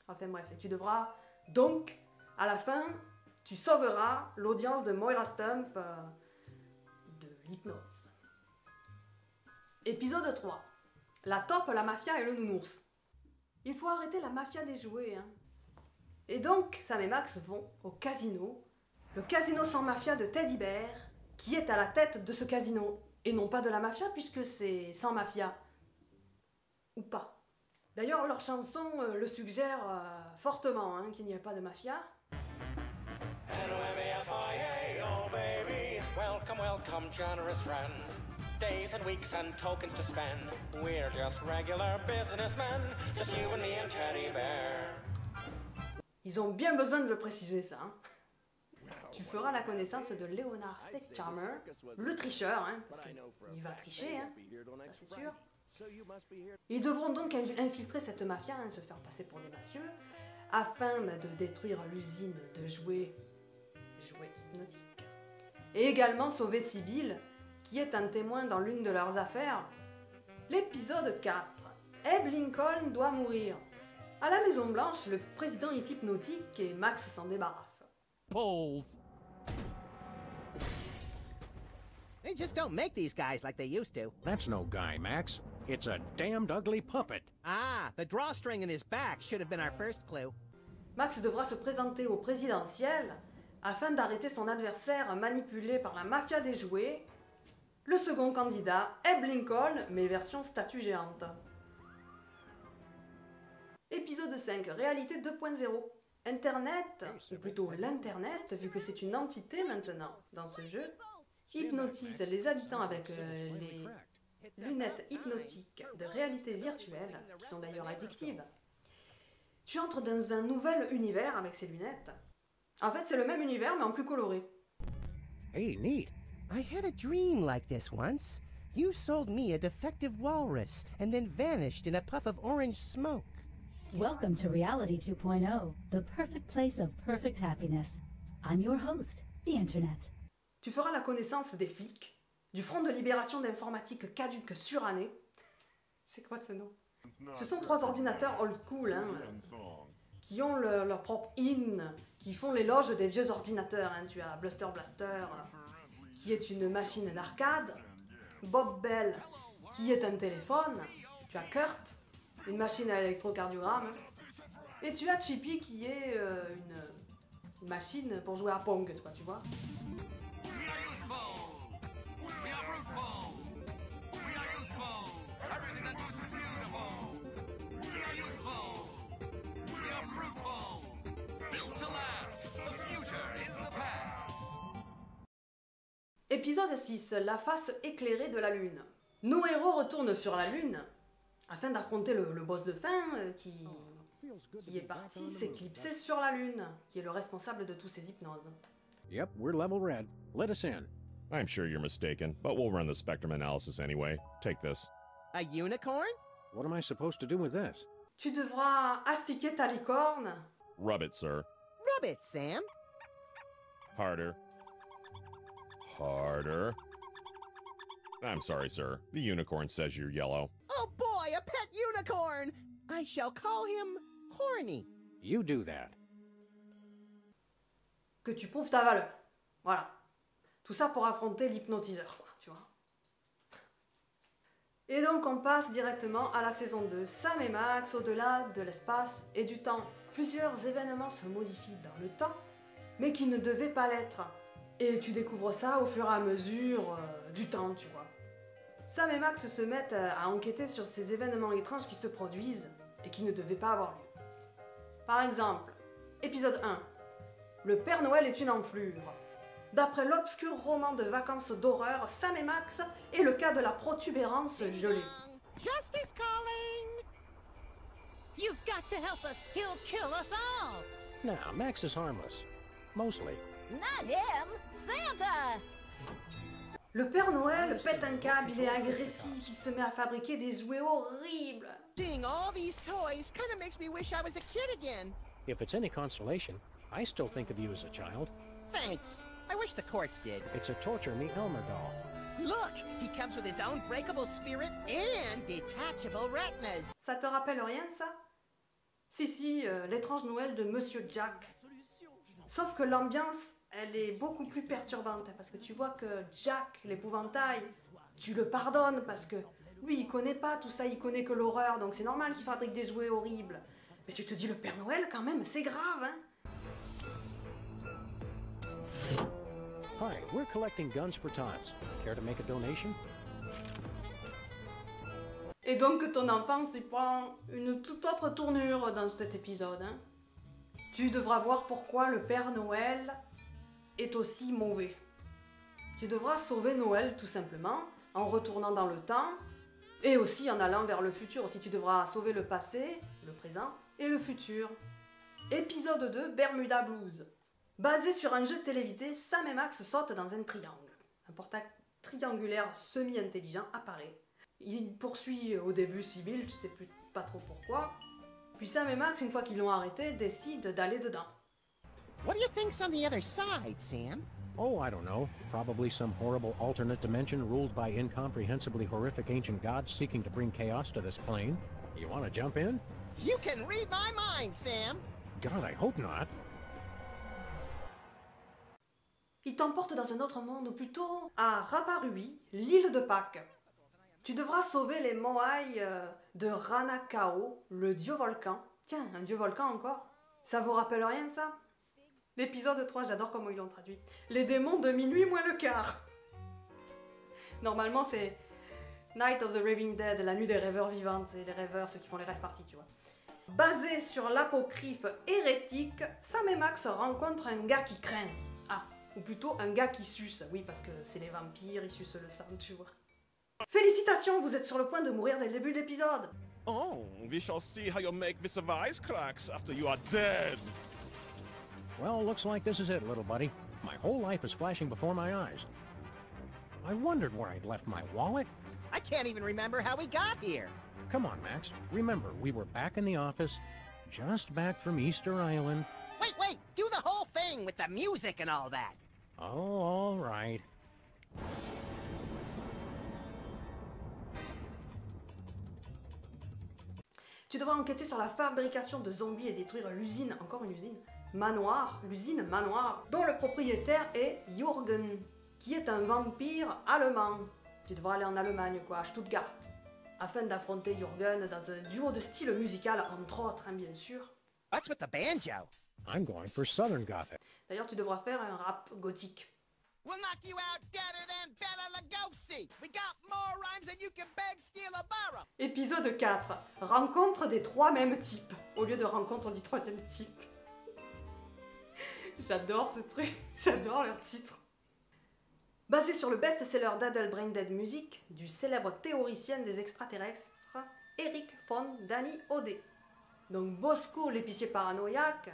Enfin bref, et tu devras... Donc, à la fin, tu sauveras l'audience de Moira Stump de l'hypnose. Épisode 3. La taupe, la mafia et le nounours. Il faut arrêter la mafia des jouets, hein. Et donc, Sam et Max vont au casino. Le casino sans mafia de Teddy Bear, qui est à la tête de ce casino. Et non pas de la mafia, puisque c'est sans mafia. Ou pas. D'ailleurs, leur chanson le suggère fortement, hein, qu'il n'y ait pas de mafia. L-O-M-A-F-I-A, oh baby. Welcome, welcome, generous friends. Days and weeks and tokens to spend. We're just regular businessmen. Just you and me and Teddy Bear. Ils ont bien besoin de le préciser, ça. Hein. Tu feras la connaissance de Leonard Steak-Charmer, le tricheur, hein, parce qu'il va tricher, hein, ça c'est sûr. Ils devront donc infiltrer cette mafia, hein, se faire passer pour des mafieux, afin de détruire l'usine de jouets hypnotiques. Et également sauver Sibyl, qui est un témoin dans l'une de leurs affaires. L'épisode 4. Abe Lincoln doit mourir. À la Maison Blanche, le président est hypnotique et Max s'en débarrasse. Polls. They just don't make these guys like they used to. That's no guy, Max. It's a damned ugly puppet. Ah, the drawstring in his back should have been our first clue. Max devra se présenter au présidentiel afin d'arrêter son adversaire manipulé par la mafia des jouets. Le second candidat, Abe Lincoln, mais version statue géante. Épisode 5, réalité 2.0. Internet, ou plutôt l'Internet, vu que c'est une entité maintenant dans ce jeu, hypnotise les habitants avec les lunettes hypnotiques de réalité virtuelle, qui sont d'ailleurs addictives. Tu entres dans un nouvel univers avec ces lunettes. En fait, c'est le même univers, mais en plus coloré. Hey, neat. I had a dream like this once. You sold me a defective walrus and then vanished in a puff of orange smoke. Welcome to Reality 2.0, the perfect place of perfect happiness. I'm your host, the Internet. Tu feras la connaissance des flics, du Front de libération d'informatique caduque suranné. C'est quoi ce nom? Ce sont 3 ordinateurs old school, hein, qui ont leur propre in, qui font l'éloge des vieux ordinateurs. Hein. Tu as Bluster Blaster, qui est une machine d'arcade, Bob Bell, qui est un téléphone, tu as Kurt, une machine à électrocardiogramme, et tu as Chippy, qui est une machine pour jouer à Pong, toi, tu vois. Épisode 6, la face éclairée de la Lune. Nos héros retournent sur la Lune afin d'affronter le boss de fin qui est parti s'éclipser sur la Lune, qui est le responsable de tous ces hypnoses. Yep, we're level red. Let us in. I'm sure you're mistaken, but we'll run the spectrum analysis anyway. Take this. A unicorn? What am I supposed to do with this? Tu devras astiquer ta licorne. Rub it, sir. Rub it, Sam. Harder. Harder. I'm sorry, sir. The unicorn says you're yellow. Oh boy, a pet unicorn! I shall call him Horny. You do that. Que tu prouves ta valeur. Voilà. Tout ça pour affronter l'hypnotiseur, quoi, tu vois. Et donc on passe directement à la saison 2. Sam et Max, au-delà de l'espace et du temps. Plusieurs événements se modifient dans le temps, mais qui ne devaient pas l'être. Et tu découvres ça au fur et à mesure du temps, tu vois. Sam et Max se mettent à enquêter sur ces événements étranges qui se produisent et qui ne devaient pas avoir lieu. Par exemple, épisode 1. Le Père Noël est une enflure. D'après l'obscur roman de vacances d'horreur, Sam et Max est le cas de la protubérance gelée. Justice calling! You've got to help us. He'll kill us all. Now, Max is harmless. Mostly. Not him! Santa! Le Père Noël pète un câble, il est agressif, il se met à fabriquer des jouets horribles. Seeing all these toys kind of makes me wish I was a kid again. If it's any consolation, I still think of you as a child. Thanks. I wish the courts did. It's a torture me Elmer doll. Look, he comes with his own breakable spirit and detachable retinas. Ça te rappelle rien, ça? Si, l'étrange Noël de Monsieur Jack. Sauf que l'ambiance, elle est beaucoup plus perturbante, parce que tu vois que Jack, l'épouvantail, tu le pardonnes, parce que lui, il connaît pas tout ça, il connaît que l'horreur, donc c'est normal qu'il fabrique des jouets horribles. Mais tu te dis, le Père Noël, quand même, c'est grave, hein? Hi, we're collecting guns for tots. Care to make a donation? Et donc ton enfance il prend une toute autre tournure dans cet épisode. Hein. Tu devras voir pourquoi le Père Noël est aussi mauvais. Tu devras sauver Noël tout simplement en retournant dans le temps et aussi en allant vers le futur. Aussi tu devras sauver le passé, le présent et le futur. Épisode 2, Bermuda Blues. Basé sur un jeu télévisé, Sam et Max sautent dans un triangle. Un portail triangulaire semi-intelligent apparaît. Il poursuit au début Sibyl, tu sais pas trop pourquoi. Puis Sam et Max, une fois qu'ils l'ont arrêté, décident d'aller dedans. What do you think's on the other side, Sam? Oh, I don't know. Probably some horrible alternate dimension ruled by incomprehensibly horrific ancient gods seeking to bring chaos to this plane. You want to jump in? You can read my mind, Sam! God, I hope not. Il t'emporte dans un autre monde, ou plutôt à Raparui, l'île de Pâques. Tu devras sauver les Moai de Ranakao, le dieu volcan. Tiens, un dieu volcan encore. Ça vous rappelle rien, ça? L'épisode 3, j'adore comment ils l'ont traduit. Les démons de minuit moins le quart. Normalement, c'est Night of the Raving Dead, la nuit des rêveurs vivants. C'est les rêveurs, ceux qui font les rêves partis, tu vois. Basé sur l'apocryphe hérétique, Sam et Max rencontrent un gars qui craint. Ah, ou plutôt un gars qui suce. Oui, parce que c'est les vampires, ils sucent le sang, tu vois. Félicitations, vous êtes sur le point de mourir dès le début de l'épisode. Oh, we shall see how you make Mr. Wisecracks after you are dead. Well, looks like this is it, little buddy. My whole life is flashing before my eyes. I wondered where I'd left my wallet. I can't even remember how we got here. Come on, Max. Remember, we were back in the office, just back from Easter Island. Wait, do the whole thing with the music and all that. Oh, all right. Tu devras enquêter sur la fabrication de zombies et détruire l'usine, encore une usine, Manoir, l'usine Manoir, dont le propriétaire est Jürgen, qui est un vampire allemand. Tu devras aller en Allemagne, quoi, à Stuttgart, afin d'affronter Jürgen dans un duo de style musical, entre autres, hein, bien sûr. What's with the banjo? I'm going for Southern Gothic. D'ailleurs, tu devras faire un rap gothique. We'll knock you out deader than Bela Lugosi. We got more rhymes than you can beg, steal, or borrow. Épisode 4. Rencontre des trois mêmes types. Au lieu de rencontre du troisième type. J'adore ce truc. J'adore leur titre. Basé sur le best-seller d'Adele Braindead Music, du célèbre théoricien des extraterrestres, Eric von Dani Odé. Donc Bosco, l'épicier paranoïaque,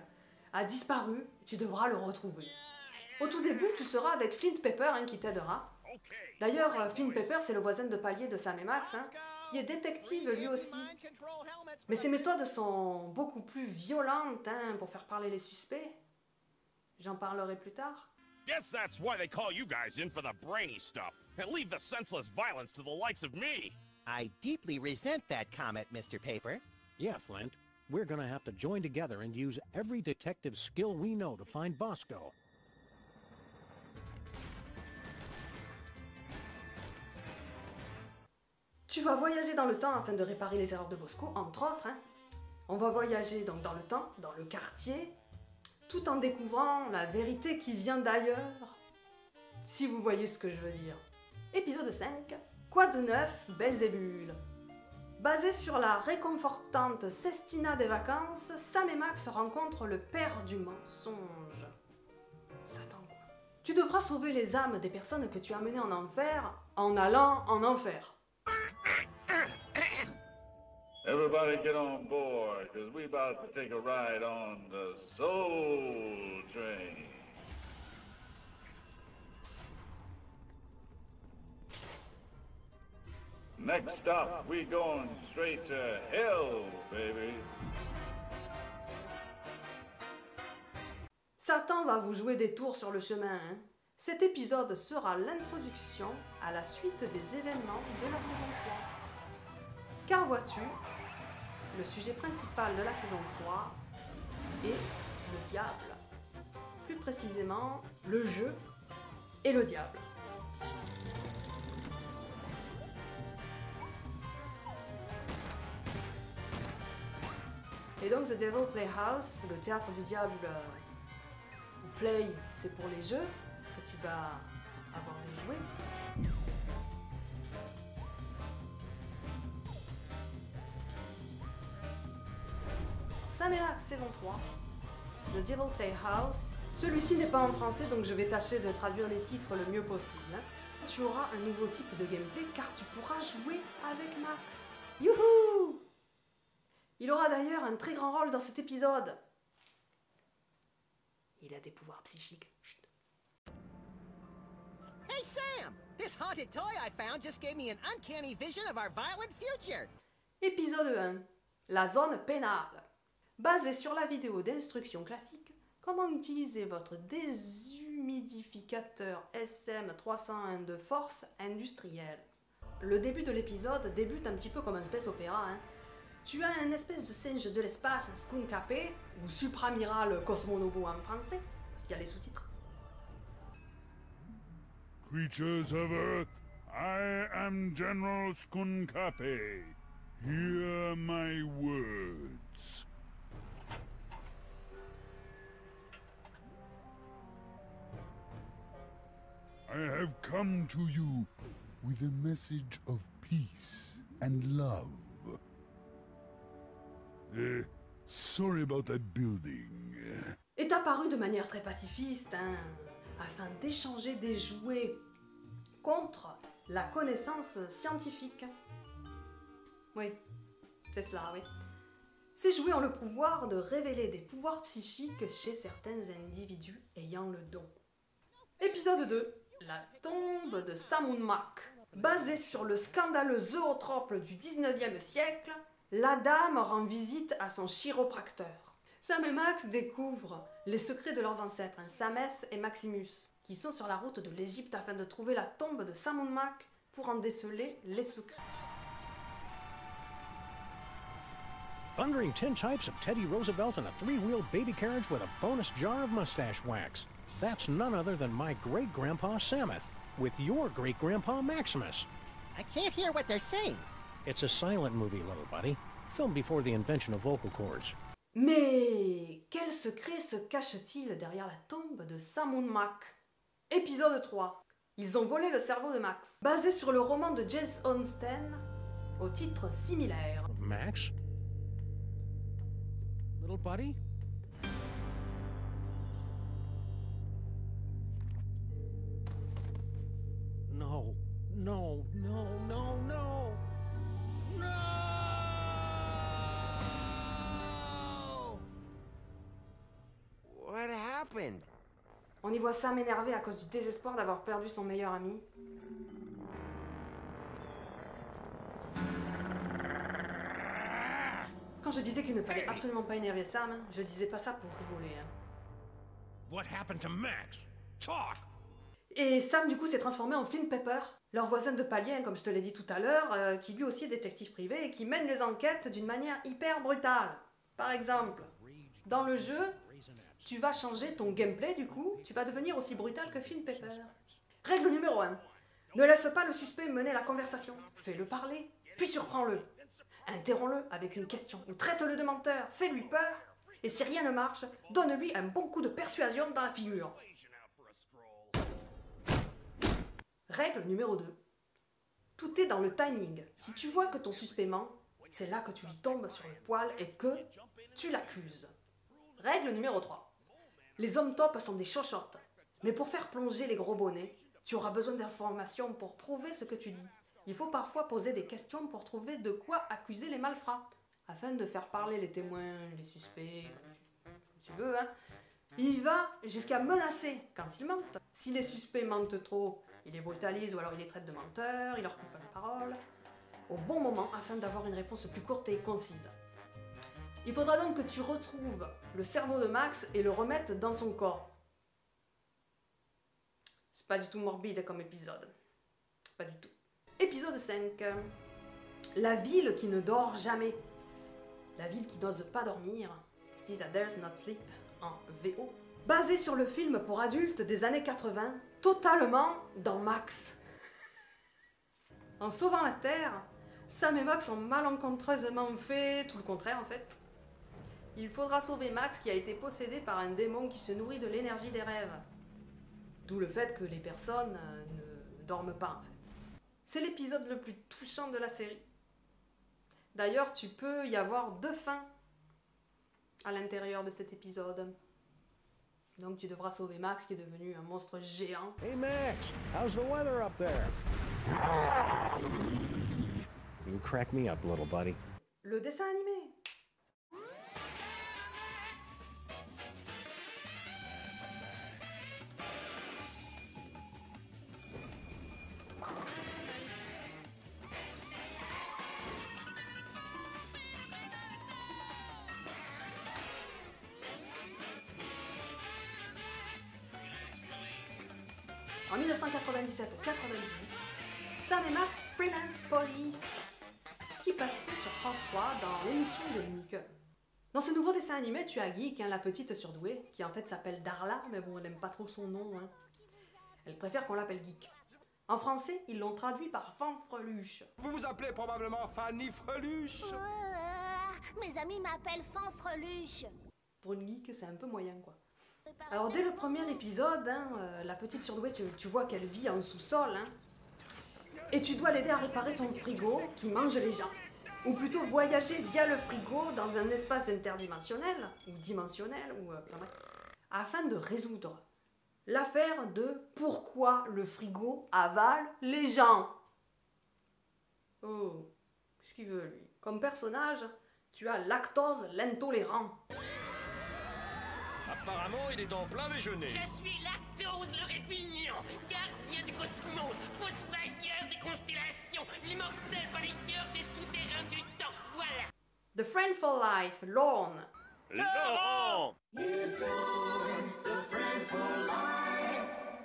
a disparu et tu devras le retrouver. Au tout début, tu seras avec Flint Pepper, hein, qui t'aidera. D'ailleurs, Flint Pepper, c'est le voisin de palier de Sam et Max, hein, qui est détective lui aussi. Mais ses méthodes sont beaucoup plus violentes, hein, pour faire parler les suspects. J'en parlerai plus tard. Guess that's why they call you guys in for the brainy stuff, and leave the senseless violence to the likes of me. I deeply resent that comment, Mr. Paper. Yeah, Flint. We're gonna have to join together and use every detective skill we know to find Bosco. Tu vas voyager dans le temps afin de réparer les erreurs de Bosco, entre autres. Hein. On va voyager donc dans le temps, dans le quartier, tout en découvrant la vérité qui vient d'ailleurs. Si vous voyez ce que je veux dire. Épisode 5. Quoi de neuf, Belzébul? Basé sur la réconfortante Sestina des vacances, Sam et Max rencontrent le père du mensonge. Satan, quoi. Tu devras sauver les âmes des personnes que tu as menées en enfer en allant en enfer. Everybody get on board, because we about to take a ride on the Soul Train. Next stop, we going straight to hell, baby. Satan va vous jouer des tours sur le chemin, hein. Cet épisode sera l'introduction à la suite des événements de la saison 3. Car vois-tu, le sujet principal de la saison 3 est le diable. Plus précisément, le jeu et le diable. Et donc The Devil Playhouse, le théâtre du diable, Play, c'est pour les jeux, que tu vas avoir des jouets. Sam et Max saison 3, The Devil Playhouse. Celui-ci n'est pas en français, donc je vais tâcher de traduire les titres le mieux possible. Tu auras un nouveau type de gameplay car tu pourras jouer avec Max. Youhou! Il aura d'ailleurs un très grand rôle dans cet épisode. Il a des pouvoirs psychiques. Chut. Hey Sam! This haunted toy I found just gave me an uncanny vision of our violent future. Épisode 1. La zone pénale. Basé sur la vidéo d'instruction classique, comment utiliser votre déshumidificateur SM301 de force industrielle. Le début de l'épisode débute un petit peu comme un space opéra, hein. Tu as un espèce de singe de l'espace, un skunkapé, ou supramiral cosmonobo en français, parce qu'il y a les sous-titres, Creatures of Earth, I am General Skunkape. Hear my words. I have come to you with a message of peace and love. Sorry about that building. Est apparu de manière très pacifiste, hein, afin d'échanger des jouets contre la connaissance scientifique. Oui, c'est cela, oui. Ces jouets ont le pouvoir de révéler des pouvoirs psychiques chez certains individus ayant le don. Épisode 2. La tombe de Sammun Mak. Basée sur le scandaleux zootrope du 19e siècle, la dame rend visite à son chiropracteur. Sam et Max découvrent les secrets de leurs ancêtres, Sameth et Maximus, qui sont sur la route de l'Égypte afin de trouver la tombe de Sammun Mak pour en déceler les secrets. Thundering tintypes of Teddy Roosevelt and a three-wheeled baby carriage with a bonus jar of mustache wax. That's none other than my great-grandpa Sameth, with your great-grandpa Maximus. I can't hear what they're saying. It's a silent movie, little buddy, filmed before the invention of vocal cords. Mais quel secret se cache-t-il derrière la tombe de Sammun Mak? Épisode 3. Ils ont volé le cerveau de Max. Basé sur le roman de Jess Onsten, au titre similaire. Max? Little buddy? No, no, no, no, no! No! What happened? On y voit Sam énervé à cause du désespoir d'avoir perdu son meilleur ami. Quand je disais qu'il ne fallait absolument pas énerver Sam, je disais pas ça pour rigoler. Hein. What happened to Max? Talk! Et Sam, du coup, s'est transformé en Flynn Pepper, leur voisin de palier, comme je te l'ai dit tout à l'heure, qui lui aussi est détective privé et qui mène les enquêtes d'une manière hyper brutale. Par exemple, dans le jeu, tu vas changer ton gameplay, du coup, tu vas devenir aussi brutal que Flynn Pepper. Règle numéro 1. Ne laisse pas le suspect mener la conversation. Fais-le parler, puis surprends-le. Interromps-le avec une question, ou traite-le de menteur, fais-lui peur, et si rien ne marche, donne-lui un bon coup de persuasion dans la figure. Règle numéro 2. Tout est dans le timing. Si tu vois que ton suspect ment, c'est là que tu lui tombes sur le poil et que tu l'accuses. Règle numéro 3. Les hommes top sont des chochottes. Mais pour faire plonger les gros bonnets, tu auras besoin d'informations pour prouver ce que tu dis. Il faut parfois poser des questions pour trouver de quoi accuser les malfrats, afin de faire parler les témoins, les suspects, comme tu veux, hein. Il va jusqu'à menacer quand ils mentent. Si les suspects mentent trop, il les brutalise ou alors il les traite de menteurs, il leur coupe la parole, au bon moment afin d'avoir une réponse plus courte et concise. Il faudra donc que tu retrouves le cerveau de Max et le remettes dans son corps. C'est pas du tout morbide comme épisode. Pas du tout. Épisode 5. La ville qui ne dort jamais. La ville qui n'ose pas dormir. Cities that dares not sleep en VO. Basé sur le film pour adultes des années 80, totalement dans Max. En sauvant la Terre, Sam et Max ont malencontreusement fait tout le contraire en fait. Il faudra sauver Max qui a été possédé par un démon qui se nourrit de l'énergie des rêves. D'où le fait que les personnes ne dorment pas en fait. C'est l'épisode le plus touchant de la série. D'ailleurs, tu peux y avoir 2 fins à l'intérieur de cet épisode. Donc tu devras sauver Max qui est devenu un monstre géant. Hey Max, how's the weather up there? You crack me up, little buddy. Le dessin animé. En 1997-98, Sam et Max Freelance Police, qui passait sur France 3 dans l'émission de Nick. Dans ce nouveau dessin animé, tu as Geek, hein, la petite surdouée, qui en fait s'appelle Darla, mais bon, elle n'aime pas trop son nom. Hein. Elle préfère qu'on l'appelle geek. En français, ils l'ont traduit par fanfreluche. Vous vous appelez probablement Fanny Freluche. Mes amis m'appellent Fanfreluche. Pour une geek, c'est un peu moyen, quoi. Alors, dès le premier épisode, hein, la petite surdouée, tu vois qu'elle vit en sous-sol, hein, et tu dois l'aider à réparer son frigo qui mange les gens. Ou plutôt voyager via le frigo dans un espace interdimensionnel, ou dimensionnel, ou afin de résoudre l'affaire de pourquoi le frigo avale les gens. Oh, qu'est-ce qu'il veut, lui? Comme personnage, tu as Lactose l'intolérant. Apparemment, il est en plein déjeuner. Je suis Lactose le répugnant, gardien du cosmos, fossoyeur des constellations, l'immortel balayeur des souterrains du temps, voilà. The Friend for Life, Lorne. Laurent!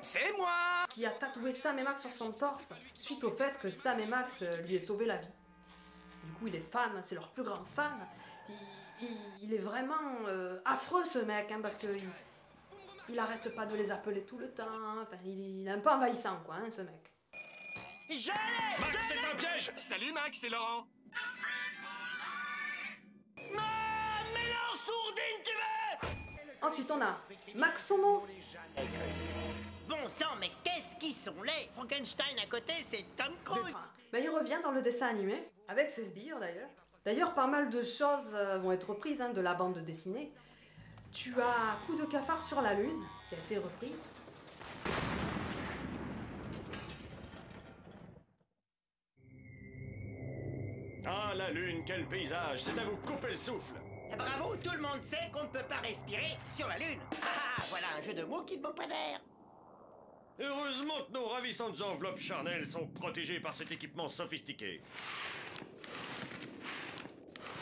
C'est moi! Qui a tatoué Sam et Max sur son torse suite au fait que Sam et Max lui aient sauvé la vie. Du coup, il est fan, c'est leur plus grand fan. Il est vraiment affreux, ce mec, hein, parce que il arrête pas de les appeler tout le temps. Enfin, il est un peu envahissant, quoi, hein, ce mec. Je l'ai! Max, c'est un piège! Salut Max, c'est Laurent. Mais non, sourdine, tu veux! Ensuite, on a Maxomo. Bon sang, mais qu'est-ce qu'ils sont laids! Frankenstein à côté, c'est Tom Cruise! Ben, il revient dans le dessin animé, avec ses sbires d'ailleurs. D'ailleurs, pas mal de choses vont être reprises, hein, de la bande dessinée. Tu as Coup de cafard sur la lune, qui a été repris. Ah, la lune, quel paysage! C'est à vous couper le souffle! Bravo, tout le monde sait qu'on ne peut pas respirer sur la Lune! Ah, voilà un jeu de mots qui ne vaut pas d'air! Heureusement que nos ravissantes enveloppes charnelles sont protégées par cet équipement sophistiqué.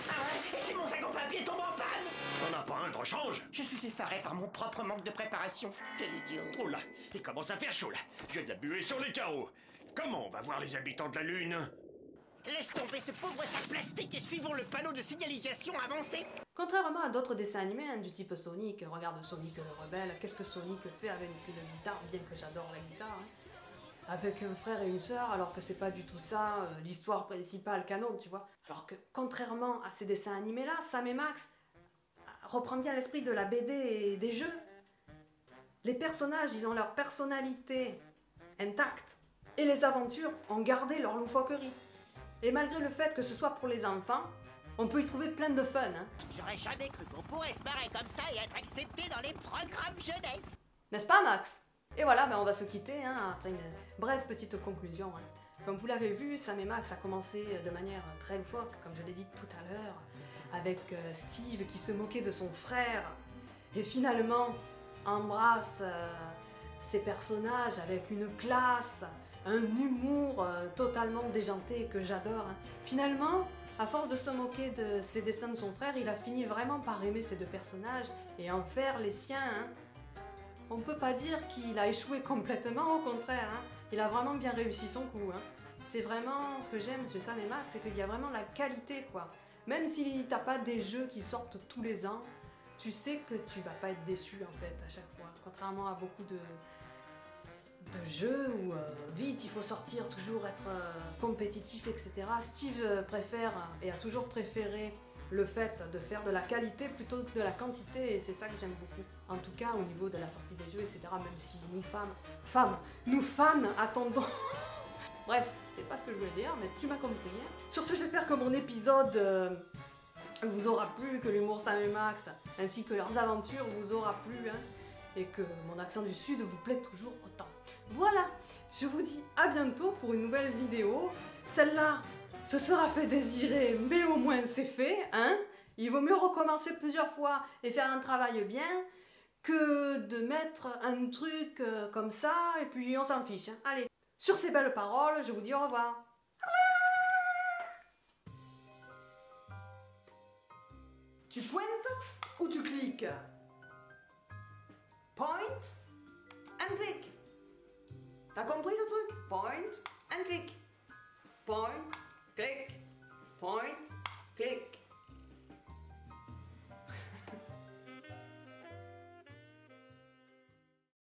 Ah ouais, c'est mon sac en papier tombe en panne! On n'a pas un de rechange? Je suis effaré par mon propre manque de préparation. Quel idiot! Oh là, il commence à faire chaud là. J'ai de la buée sur les carreaux. Comment on va voir les habitants de la Lune? Laisse tomber ce pauvre sac plastique et suivons le panneau de signalisation avancé. Contrairement à d'autres dessins animés, hein, du type Sonic, regarde Sonic le rebelle, qu'est-ce que Sonic fait avec une guitare, bien que j'adore la guitare, hein, avec un frère et une sœur, alors que c'est pas du tout ça, l'histoire principale canon, tu vois. Alors que, contrairement à ces dessins animés-là, Sam et Max reprend bien l'esprit de la BD et des jeux. Les personnages, ils ont leur personnalité intacte, et les aventures ont gardé leur loufoquerie. Et malgré le fait que ce soit pour les enfants, on peut y trouver plein de fun. Hein. J'aurais jamais cru qu'on pourrait se marrer comme ça et être accepté dans les programmes jeunesse. N'est-ce pas, Max? Et voilà, ben on va se quitter, hein, après une brève petite conclusion. Hein. Comme vous l'avez vu, Sam et Max a commencé de manière très loufoque, comme je l'ai dit tout à l'heure, avec Steve qui se moquait de son frère, et finalement embrasse ses personnages avec une classe, un humour totalement déjanté que j'adore. Hein. Finalement, à force de se moquer de ses dessins de son frère, il a fini vraiment par aimer ces deux personnages et en faire les siens. Hein. On peut pas dire qu'il a échoué complètement, au contraire. Hein. Il a vraiment bien réussi son coup. Hein. C'est vraiment ce que j'aime chez Sam et Max, c'est qu'il y a vraiment la qualité, quoi. Même si t'as pas des jeux qui sortent tous les ans, tu sais que tu vas pas être déçu en fait à chaque fois. Contrairement à beaucoup de jeux où vite il faut sortir, toujours être compétitif, etc. Steve préfère et a toujours préféré le fait de faire de la qualité plutôt que de la quantité, et c'est ça que j'aime beaucoup. En tout cas au niveau de la sortie des jeux, etc. Même si nous fans attendons. Bref, c'est pas ce que je voulais dire, mais tu m'as compris. Hein. Sur ce, j'espère que mon épisode vous aura plu, que l'humour Sam et Max ainsi que leurs aventures vous aura plu, hein, et que mon accent du sud vous plaît toujours autant. Voilà, je vous dis à bientôt pour une nouvelle vidéo. Celle-là se sera fait désirer, mais au moins c'est fait, hein. Il vaut mieux recommencer plusieurs fois et faire un travail bien que de mettre un truc comme ça et puis on s'en fiche. Hein. Allez, sur ces belles paroles, je vous dis au revoir. Tu pointes ou tu cliques? Point and click. T'as compris le truc? Point and click. Point, click, point, click.